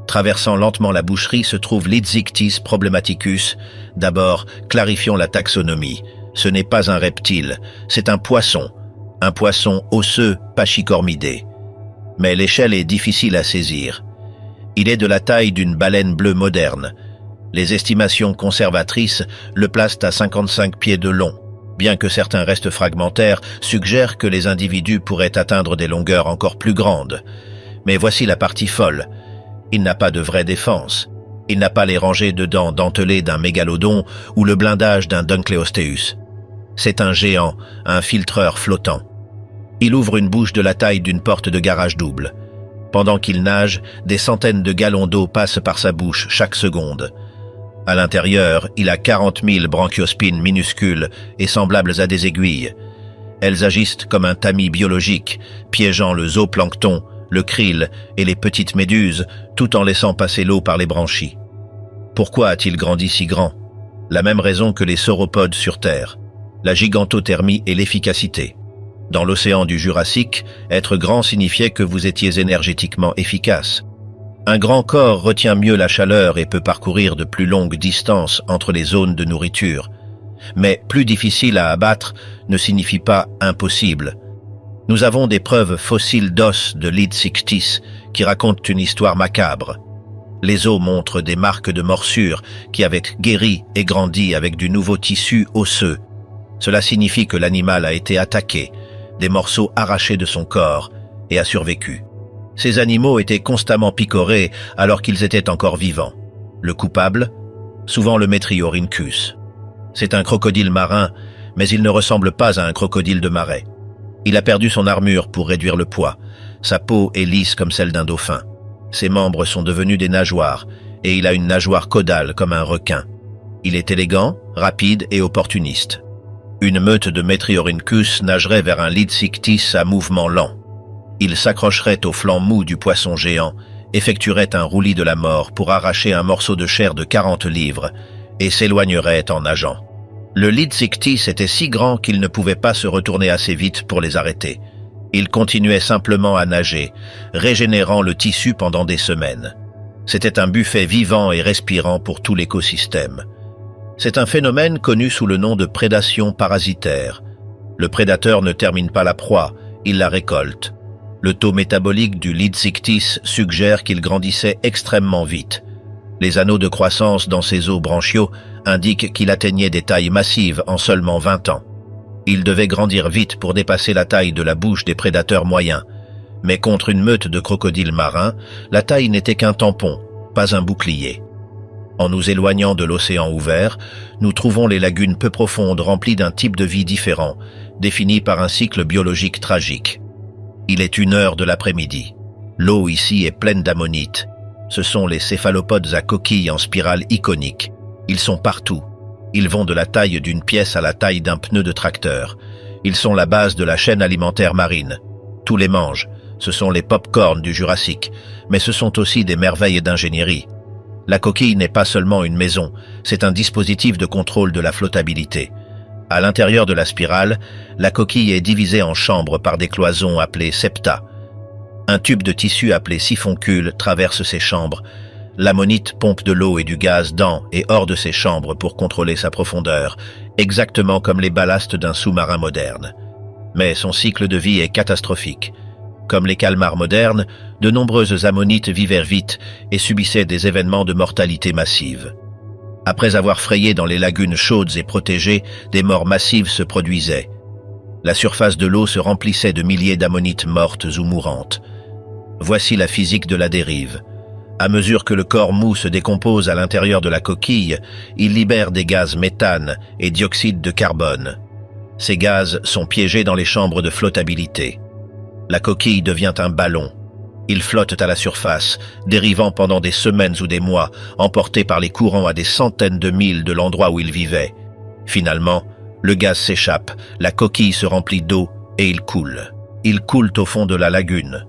Traversant lentement la boucherie se trouve l'Ichthys problematicus. D'abord, clarifions la taxonomie. Ce n'est pas un reptile, c'est un poisson osseux pachycormidé. Mais l'échelle est difficile à saisir. Il est de la taille d'une baleine bleue moderne. Les estimations conservatrices le placent à 55 pieds de long, bien que certains restes fragmentaires suggèrent que les individus pourraient atteindre des longueurs encore plus grandes. Mais voici la partie folle. Il n'a pas de vraie défense. Il n'a pas les rangées de dents dentelées d'un mégalodon ou le blindage d'un Dunkleosteus. C'est un géant, un filtreur flottant. Il ouvre une bouche de la taille d'une porte de garage double. Pendant qu'il nage, des centaines de gallons d'eau passent par sa bouche chaque seconde. À l'intérieur, il a 40 000 branchiospines minuscules et semblables à des aiguilles. Elles agissent comme un tamis biologique, piégeant le zooplancton, le krill et les petites méduses, tout en laissant passer l'eau par les branchies. Pourquoi a-t-il grandi si grand? La même raison que les sauropodes sur Terre, la gigantothermie et l'efficacité. Dans l'océan du Jurassique, être grand signifiait que vous étiez énergétiquement efficace. Un grand corps retient mieux la chaleur et peut parcourir de plus longues distances entre les zones de nourriture. Mais plus difficile à abattre ne signifie pas impossible. Nous avons des preuves fossiles d'os de l'Ichthys qui racontent une histoire macabre. Les os montrent des marques de morsures qui avaient guéri et grandi avec du nouveau tissu osseux. Cela signifie que l'animal a été attaqué, des morceaux arrachés de son corps, et a survécu. Ces animaux étaient constamment picorés alors qu'ils étaient encore vivants. Le coupable? Souvent le Metriorhynchus. C'est un crocodile marin, mais il ne ressemble pas à un crocodile de marais. Il a perdu son armure pour réduire le poids. Sa peau est lisse comme celle d'un dauphin. Ses membres sont devenus des nageoires, et il a une nageoire caudale comme un requin. Il est élégant, rapide et opportuniste. Une meute de Metriorhynchus nagerait vers un Ichthys à mouvement lent. Il s'accrocherait au flanc mou du poisson géant, effectuerait un roulis de la mort pour arracher un morceau de chair de 40 livres et s'éloignerait en nageant. Le Ichthys était si grand qu'il ne pouvait pas se retourner assez vite pour les arrêter. Il continuait simplement à nager, régénérant le tissu pendant des semaines. C'était un buffet vivant et respirant pour tout l'écosystème. C'est un phénomène connu sous le nom de prédation parasitaire. Le prédateur ne termine pas la proie, il la récolte. Le taux métabolique du Ichthys suggère qu'il grandissait extrêmement vite. Les anneaux de croissance dans ses os branchiaux indiquent qu'il atteignait des tailles massives en seulement 20 ans. Il devait grandir vite pour dépasser la taille de la bouche des prédateurs moyens. Mais contre une meute de crocodiles marins, la taille n'était qu'un tampon, pas un bouclier. En nous éloignant de l'océan ouvert, nous trouvons les lagunes peu profondes remplies d'un type de vie différent, défini par un cycle biologique tragique. Il est 1 heure de l'après-midi. L'eau ici est pleine d'ammonites. Ce sont les céphalopodes à coquilles en spirale iconique. Ils sont partout. Ils vont de la taille d'une pièce à la taille d'un pneu de tracteur. Ils sont la base de la chaîne alimentaire marine. Tous les mangent. Ce sont les pop-corns du Jurassique, mais ce sont aussi des merveilles d'ingénierie. La coquille n'est pas seulement une maison, c'est un dispositif de contrôle de la flottabilité. À l'intérieur de la spirale, la coquille est divisée en chambres par des cloisons appelées septa. Un tube de tissu appelé siphon-cule traverse ces chambres. L'ammonite pompe de l'eau et du gaz dans et hors de ces chambres pour contrôler sa profondeur, exactement comme les ballasts d'un sous-marin moderne. Mais son cycle de vie est catastrophique. Comme les calmars modernes, de nombreuses ammonites vivaient vite et subissaient des événements de mortalité massive. Après avoir frayé dans les lagunes chaudes et protégées, des morts massives se produisaient. La surface de l'eau se remplissait de milliers d'ammonites mortes ou mourantes. Voici la physique de la dérive. À mesure que le corps mou se décompose à l'intérieur de la coquille, il libère des gaz méthane et dioxyde de carbone. Ces gaz sont piégés dans les chambres de flottabilité. La coquille devient un ballon. Ils flottent à la surface, dérivant pendant des semaines ou des mois, emportés par les courants à des centaines de milles de l'endroit où ils vivaient. Finalement, le gaz s'échappe, la coquille se remplit d'eau et il coule. Ils coulent au fond de la lagune.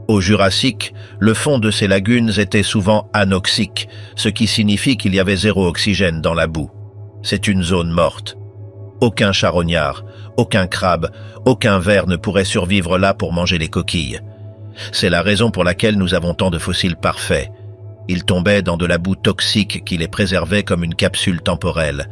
Au Jurassique, le fond de ces lagunes était souvent anoxique, ce qui signifie qu'il y avait zéro oxygène dans la boue. C'est une zone morte. Aucun charognard, aucun crabe, aucun ver ne pourrait survivre là pour manger les coquilles. C'est la raison pour laquelle nous avons tant de fossiles parfaits. Ils tombaient dans de la boue toxique qui les préservait comme une capsule temporelle.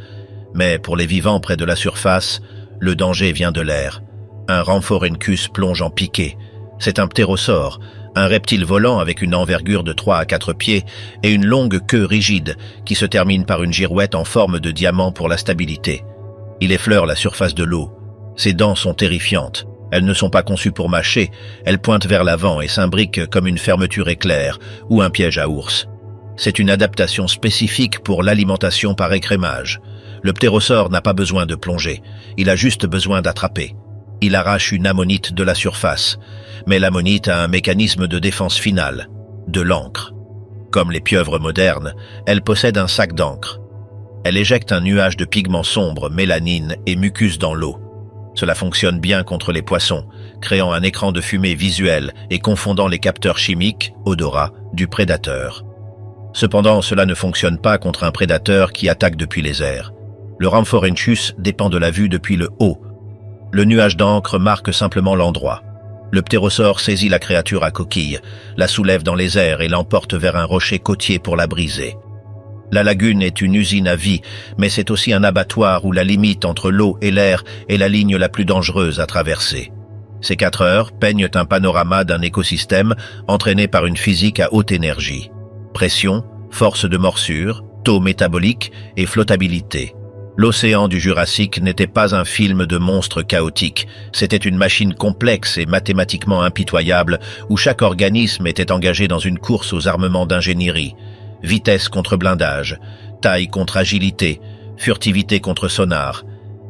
Mais pour les vivants près de la surface, le danger vient de l'air. Un Rhamphorhynchus plonge en piqué. C'est un ptérosaure, un reptile volant avec une envergure de 3 à 4 pieds et une longue queue rigide qui se termine par une girouette en forme de diamant pour la stabilité. Il effleure la surface de l'eau. Ses dents sont terrifiantes. Elles ne sont pas conçues pour mâcher, elles pointent vers l'avant et s'imbriquent comme une fermeture éclair ou un piège à ours. C'est une adaptation spécifique pour l'alimentation par écrémage. Le ptérosaure n'a pas besoin de plonger, il a juste besoin d'attraper. Il arrache une ammonite de la surface, mais l'ammonite a un mécanisme de défense finale, de l'encre. Comme les pieuvres modernes, elle possède un sac d'encre. Elle éjecte un nuage de pigments sombres, mélanine et mucus dans l'eau. Cela fonctionne bien contre les poissons, créant un écran de fumée visuel et confondant les capteurs chimiques, odorat, du prédateur. Cependant, cela ne fonctionne pas contre un prédateur qui attaque depuis les airs. Le Rhamphorhynchus dépend de la vue depuis le haut. Le nuage d'encre marque simplement l'endroit. Le ptérosaure saisit la créature à coquille, la soulève dans les airs et l'emporte vers un rocher côtier pour la briser. La lagune est une usine à vie, mais c'est aussi un abattoir où la limite entre l'eau et l'air est la ligne la plus dangereuse à traverser. Ces 4 heures peignent un panorama d'un écosystème entraîné par une physique à haute énergie. Pression, force de morsure, taux métabolique et flottabilité. L'océan du Jurassique n'était pas un film de monstres chaotiques, c'était une machine complexe et mathématiquement impitoyable où chaque organisme était engagé dans une course aux armements d'ingénierie. Vitesse contre blindage, taille contre agilité, furtivité contre sonar.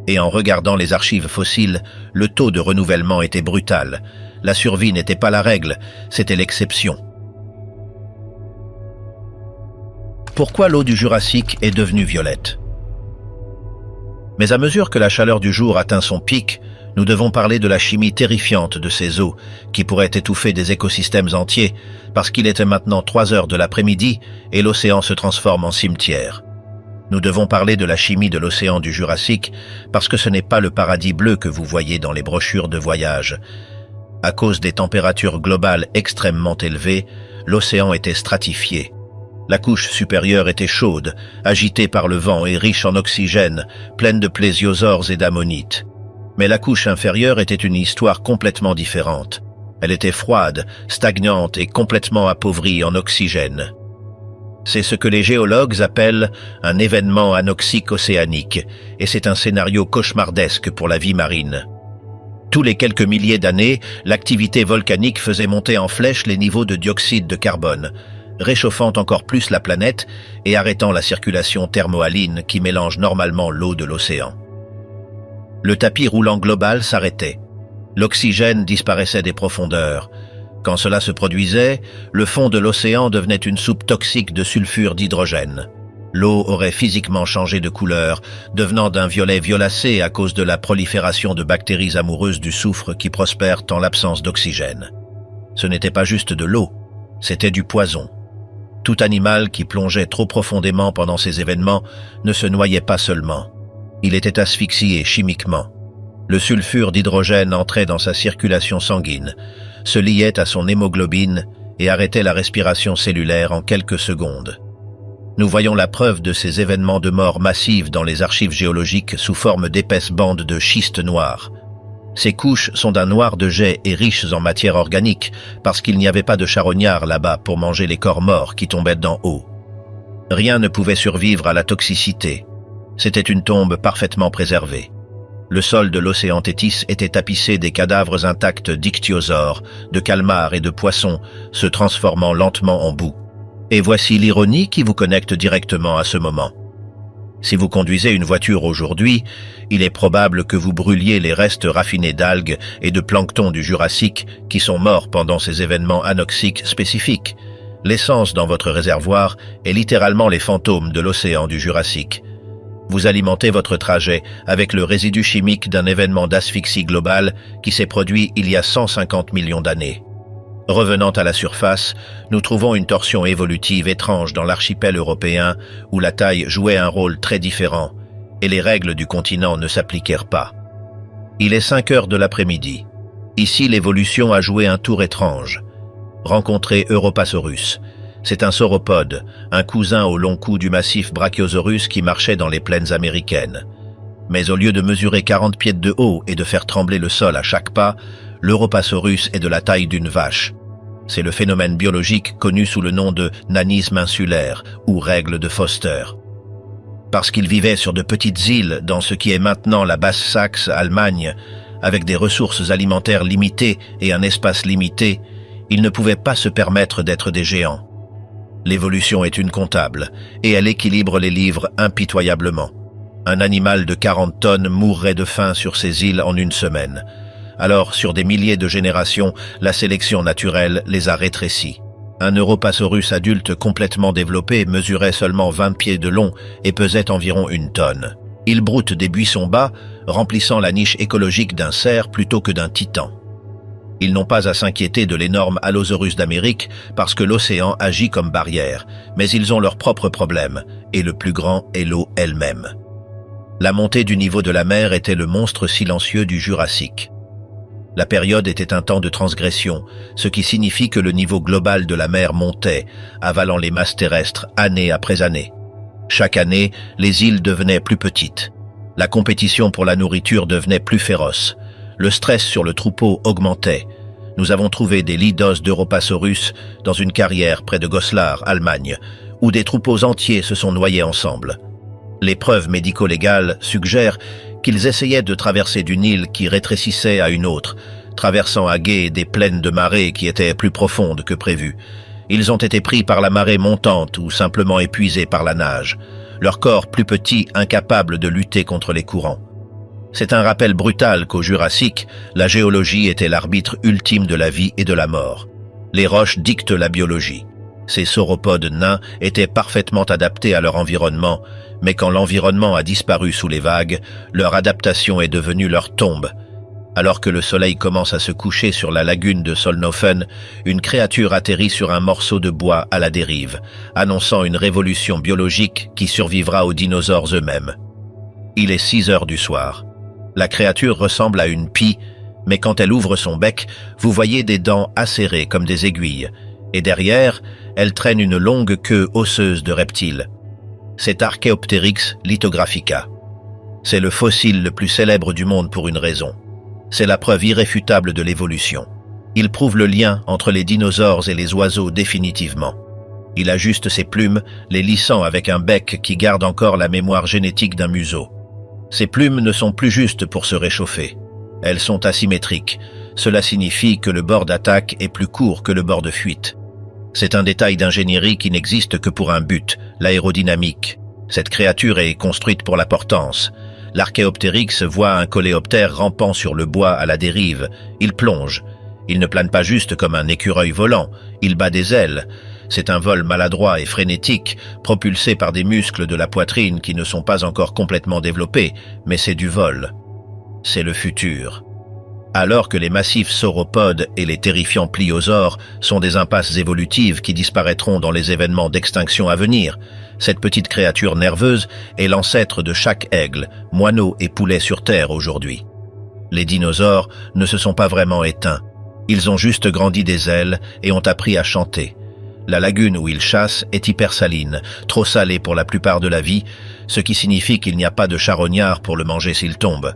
Et en regardant les archives fossiles, le taux de renouvellement était brutal. La survie n'était pas la règle, c'était l'exception. Pourquoi l'eau du Jurassique est devenue violette? Mais à mesure que la chaleur du jour atteint son pic, nous devons parler de la chimie terrifiante de ces eaux, qui pourraient étouffer des écosystèmes entiers, parce qu'il était maintenant 3 heures de l'après-midi et l'océan se transforme en cimetière. Nous devons parler de la chimie de l'océan du Jurassique, parce que ce n'est pas le paradis bleu que vous voyez dans les brochures de voyage. À cause des températures globales extrêmement élevées, l'océan était stratifié. La couche supérieure était chaude, agitée par le vent et riche en oxygène, pleine de plésiosaures et d'ammonites. Mais la couche inférieure était une histoire complètement différente. Elle était froide, stagnante et complètement appauvrie en oxygène. C'est ce que les géologues appellent un événement anoxique océanique, et c'est un scénario cauchemardesque pour la vie marine. Tous les quelques milliers d'années, l'activité volcanique faisait monter en flèche les niveaux de dioxyde de carbone, réchauffant encore plus la planète et arrêtant la circulation thermohaline qui mélange normalement l'eau de l'océan. Le tapis roulant global s'arrêtait. L'oxygène disparaissait des profondeurs. Quand cela se produisait, le fond de l'océan devenait une soupe toxique de sulfure d'hydrogène. L'eau aurait physiquement changé de couleur, devenant d'un violet violacé à cause de la prolifération de bactéries amoureuses du soufre qui prospèrent en l'absence d'oxygène. Ce n'était pas juste de l'eau, c'était du poison. Tout animal qui plongeait trop profondément pendant ces événements ne se noyait pas seulement. Il était asphyxié chimiquement. Le sulfure d'hydrogène entrait dans sa circulation sanguine, se liait à son hémoglobine et arrêtait la respiration cellulaire en quelques secondes. Nous voyons la preuve de ces événements de mort massive dans les archives géologiques sous forme d'épaisses bandes de schiste noir. Ces couches sont d'un noir de jet et riches en matière organique parce qu'il n'y avait pas de charognards là-bas pour manger les corps morts qui tombaient d'en haut. Rien ne pouvait survivre à la toxicité. C'était une tombe parfaitement préservée. Le sol de l'océan Téthys était tapissé des cadavres intacts d'ichthyosaures, de calmars et de poissons, se transformant lentement en boue. Et voici l'ironie qui vous connecte directement à ce moment. Si vous conduisez une voiture aujourd'hui, il est probable que vous brûliez les restes raffinés d'algues et de plancton du Jurassique qui sont morts pendant ces événements anoxiques spécifiques. L'essence dans votre réservoir est littéralement les fantômes de l'océan du Jurassique. Vous alimentez votre trajet avec le résidu chimique d'un événement d'asphyxie globale qui s'est produit il y a 150 millions d'années. Revenant à la surface, nous trouvons une torsion évolutive étrange dans l'archipel européen où la taille jouait un rôle très différent et les règles du continent ne s'appliquèrent pas. Il est 5 heures de l'après-midi. Ici, l'évolution a joué un tour étrange. Rencontrez Europasaurus. C'est un sauropode, un cousin au long cou du massif Brachiosaurus qui marchait dans les plaines américaines. Mais au lieu de mesurer 40 pieds de haut et de faire trembler le sol à chaque pas, l'Europasaurus est de la taille d'une vache. C'est le phénomène biologique connu sous le nom de nanisme insulaire ou règle de Foster. Parce qu'il vivait sur de petites îles dans ce qui est maintenant la Basse-Saxe, Allemagne, avec des ressources alimentaires limitées et un espace limité, il ne pouvait pas se permettre d'être des géants. L'évolution est une comptable, et elle équilibre les livres impitoyablement. Un animal de 40 tonnes mourrait de faim sur ces îles en une semaine. Alors, sur des milliers de générations, la sélection naturelle les a rétrécis. Un Europasaurus adulte complètement développé mesurait seulement 20 pieds de long et pesait environ 1 tonne. Il broute des buissons bas, remplissant la niche écologique d'un cerf plutôt que d'un titan. Ils n'ont pas à s'inquiéter de l'énorme Allosaurus d'Amérique parce que l'océan agit comme barrière, mais ils ont leurs propres problèmes, et le plus grand est l'eau elle-même. La montée du niveau de la mer était le monstre silencieux du Jurassique. La période était un temps de transgression, ce qui signifie que le niveau global de la mer montait, avalant les masses terrestres année après année. Chaque année, les îles devenaient plus petites. La compétition pour la nourriture devenait plus féroce. Le stress sur le troupeau augmentait. Nous avons trouvé des lits d'os d'Europasaurus dans une carrière près de Goslar, Allemagne, où des troupeaux entiers se sont noyés ensemble. Les preuves médico-légales suggèrent qu'ils essayaient de traverser d'une île qui rétrécissait à une autre, traversant à gué des plaines de marée qui étaient plus profondes que prévu. Ils ont été pris par la marée montante ou simplement épuisés par la nage, leur corps plus petit incapable de lutter contre les courants. C'est un rappel brutal qu'au Jurassique, la géologie était l'arbitre ultime de la vie et de la mort. Les roches dictent la biologie. Ces sauropodes nains étaient parfaitement adaptés à leur environnement, mais quand l'environnement a disparu sous les vagues, leur adaptation est devenue leur tombe. Alors que le soleil commence à se coucher sur la lagune de Solnhofen, une créature atterrit sur un morceau de bois à la dérive, annonçant une révolution biologique qui survivra aux dinosaures eux-mêmes. Il est 6 heures du soir. La créature ressemble à une pie, mais quand elle ouvre son bec, vous voyez des dents acérées comme des aiguilles, et derrière, elle traîne une longue queue osseuse de reptile. C'est Archaeopteryx lithographica. C'est le fossile le plus célèbre du monde pour une raison. C'est la preuve irréfutable de l'évolution. Il prouve le lien entre les dinosaures et les oiseaux définitivement. Il ajuste ses plumes, les lissant avec un bec qui garde encore la mémoire génétique d'un museau. Ces plumes ne sont plus justes pour se réchauffer. Elles sont asymétriques. Cela signifie que le bord d'attaque est plus court que le bord de fuite. C'est un détail d'ingénierie qui n'existe que pour un but, l'aérodynamique. Cette créature est construite pour la portance. L'Archaeopteryx voit un coléoptère rampant sur le bois à la dérive. Il plonge. Il ne plane pas juste comme un écureuil volant. Il bat des ailes. C'est un vol maladroit et frénétique, propulsé par des muscles de la poitrine qui ne sont pas encore complètement développés, mais c'est du vol. C'est le futur. Alors que les massifs sauropodes et les terrifiants pliosaures sont des impasses évolutives qui disparaîtront dans les événements d'extinction à venir, cette petite créature nerveuse est l'ancêtre de chaque aigle, moineau et poulet sur Terre aujourd'hui. Les dinosaures ne se sont pas vraiment éteints. Ils ont juste grandi des ailes et ont appris à chanter. La lagune où ils chassent est hypersaline, trop salée pour la plupart de la vie, ce qui signifie qu'il n'y a pas de charognard pour le manger s'il tombe.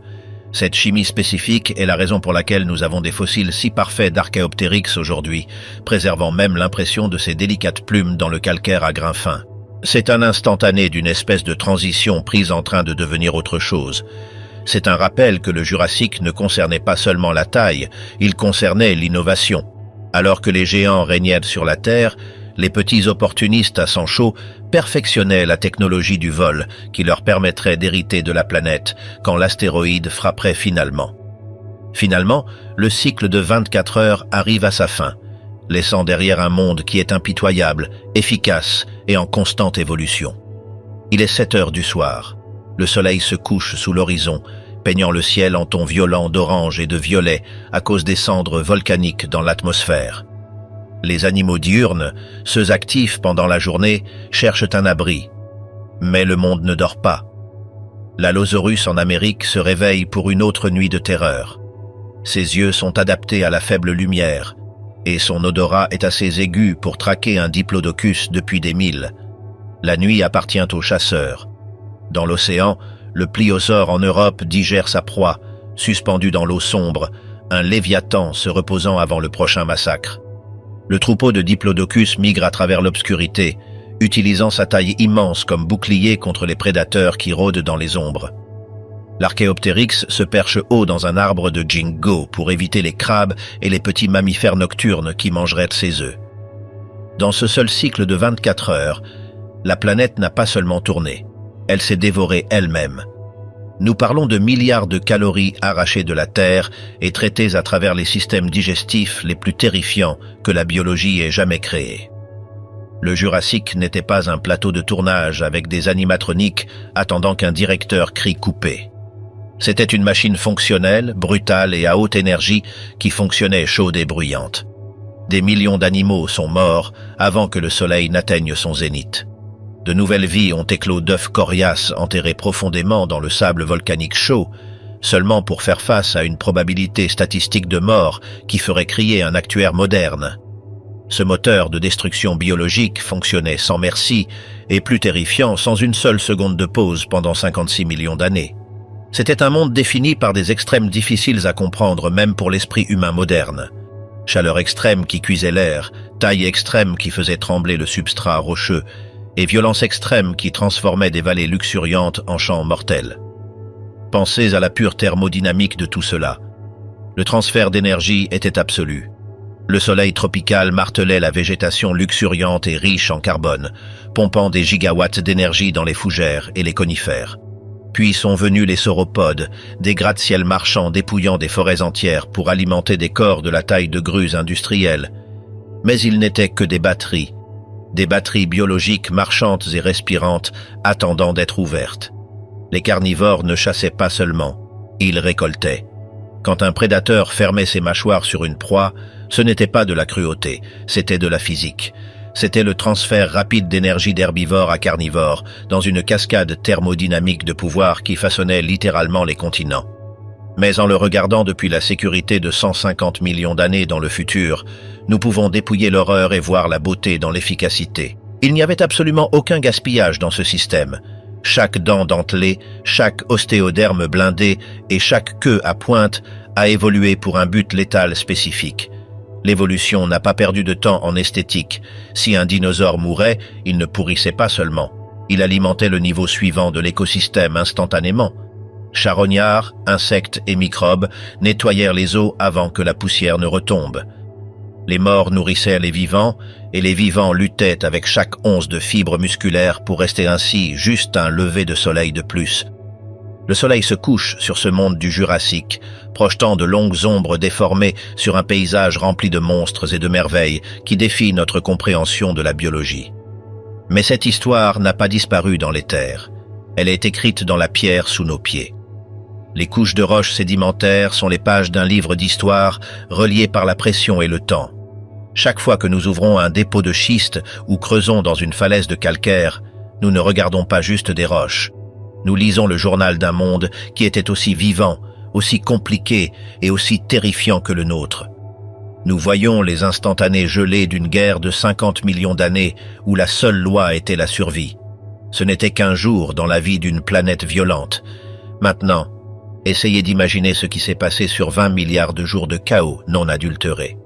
Cette chimie spécifique est la raison pour laquelle nous avons des fossiles si parfaits d'Archaeopteryx aujourd'hui, préservant même l'impression de ces délicates plumes dans le calcaire à grains fins. C'est un instantané d'une espèce de transition prise en train de devenir autre chose. C'est un rappel que le Jurassique ne concernait pas seulement la taille, il concernait l'innovation. Alors que les géants régnaient sur la Terre, les petits opportunistes à sang chaud perfectionnaient la technologie du vol qui leur permettrait d'hériter de la planète quand l'astéroïde frapperait finalement. Finalement, le cycle de 24 heures arrive à sa fin, laissant derrière un monde qui est impitoyable, efficace et en constante évolution. Il est 7 heures du soir. Le soleil se couche sous l'horizon, peignant le ciel en tons violents d'orange et de violet à cause des cendres volcaniques dans l'atmosphère. Les animaux diurnes, ceux actifs pendant la journée, cherchent un abri. Mais le monde ne dort pas. L'Allosaurus en Amérique se réveille pour une autre nuit de terreur. Ses yeux sont adaptés à la faible lumière, et son odorat est assez aigu pour traquer un diplodocus depuis des milles. La nuit appartient aux chasseurs. Dans l'océan, le pliosaure en Europe digère sa proie, suspendu dans l'eau sombre, un léviathan se reposant avant le prochain massacre. Le troupeau de diplodocus migre à travers l'obscurité, utilisant sa taille immense comme bouclier contre les prédateurs qui rôdent dans les ombres. L'Archaeopteryx se perche haut dans un arbre de ginkgo pour éviter les crabes et les petits mammifères nocturnes qui mangeraient ses œufs. Dans ce seul cycle de 24 heures, la planète n'a pas seulement tourné, elle s'est dévorée elle-même. Nous parlons de milliards de calories arrachées de la Terre et traitées à travers les systèmes digestifs les plus terrifiants que la biologie ait jamais créés. Le Jurassique n'était pas un plateau de tournage avec des animatroniques attendant qu'un directeur crie coupé. C'était une machine fonctionnelle, brutale et à haute énergie qui fonctionnait chaude et bruyante. Des millions d'animaux sont morts avant que le soleil n'atteigne son zénith. De nouvelles vies ont éclos d'œufs coriaces enterrés profondément dans le sable volcanique chaud, seulement pour faire face à une probabilité statistique de mort qui ferait crier un actuaire moderne. Ce moteur de destruction biologique fonctionnait sans merci et plus terrifiant sans une seule seconde de pause pendant 56 millions d'années. C'était un monde défini par des extrêmes difficiles à comprendre même pour l'esprit humain moderne. Chaleur extrême qui cuisait l'air, taille extrême qui faisait trembler le substrat rocheux, et violence extrême qui transformait des vallées luxuriantes en champs mortels. Pensez à la pure thermodynamique de tout cela. Le transfert d'énergie était absolu. Le soleil tropical martelait la végétation luxuriante et riche en carbone, pompant des gigawatts d'énergie dans les fougères et les conifères. Puis sont venus les sauropodes, des gratte-ciels marchands dépouillant des forêts entières pour alimenter des corps de la taille de grues industrielles. Mais ils n'étaient que des batteries biologiques marchantes et respirantes attendant d'être ouvertes. Les carnivores ne chassaient pas seulement, ils récoltaient. Quand un prédateur fermait ses mâchoires sur une proie, ce n'était pas de la cruauté, c'était de la physique. C'était le transfert rapide d'énergie d'herbivore à carnivore dans une cascade thermodynamique de pouvoir qui façonnait littéralement les continents. Mais en le regardant depuis la sécurité de 150 millions d'années dans le futur, nous pouvons dépouiller l'horreur et voir la beauté dans l'efficacité. Il n'y avait absolument aucun gaspillage dans ce système. Chaque dent dentelée, chaque ostéoderme blindé et chaque queue à pointe a évolué pour un but létal spécifique. L'évolution n'a pas perdu de temps en esthétique. Si un dinosaure mourait, il ne pourrissait pas seulement. Il alimentait le niveau suivant de l'écosystème instantanément. Charognards, insectes et microbes nettoyèrent les eaux avant que la poussière ne retombe. Les morts nourrissaient les vivants, et les vivants luttaient avec chaque once de fibres musculaires pour rester ainsi juste un lever de soleil de plus. Le soleil se couche sur ce monde du Jurassique, projetant de longues ombres déformées sur un paysage rempli de monstres et de merveilles qui défient notre compréhension de la biologie. Mais cette histoire n'a pas disparu dans les terres. Elle est écrite dans la pierre sous nos pieds. Les couches de roches sédimentaires sont les pages d'un livre d'histoire reliées par la pression et le temps. Chaque fois que nous ouvrons un dépôt de schiste ou creusons dans une falaise de calcaire, nous ne regardons pas juste des roches. Nous lisons le journal d'un monde qui était aussi vivant, aussi compliqué et aussi terrifiant que le nôtre. Nous voyons les instantanés gelés d'une guerre de 50 millions d'années où la seule loi était la survie. Ce n'était qu'un jour dans la vie d'une planète violente. Maintenant, essayez d'imaginer ce qui s'est passé sur 20 milliards de jours de chaos non adultéré.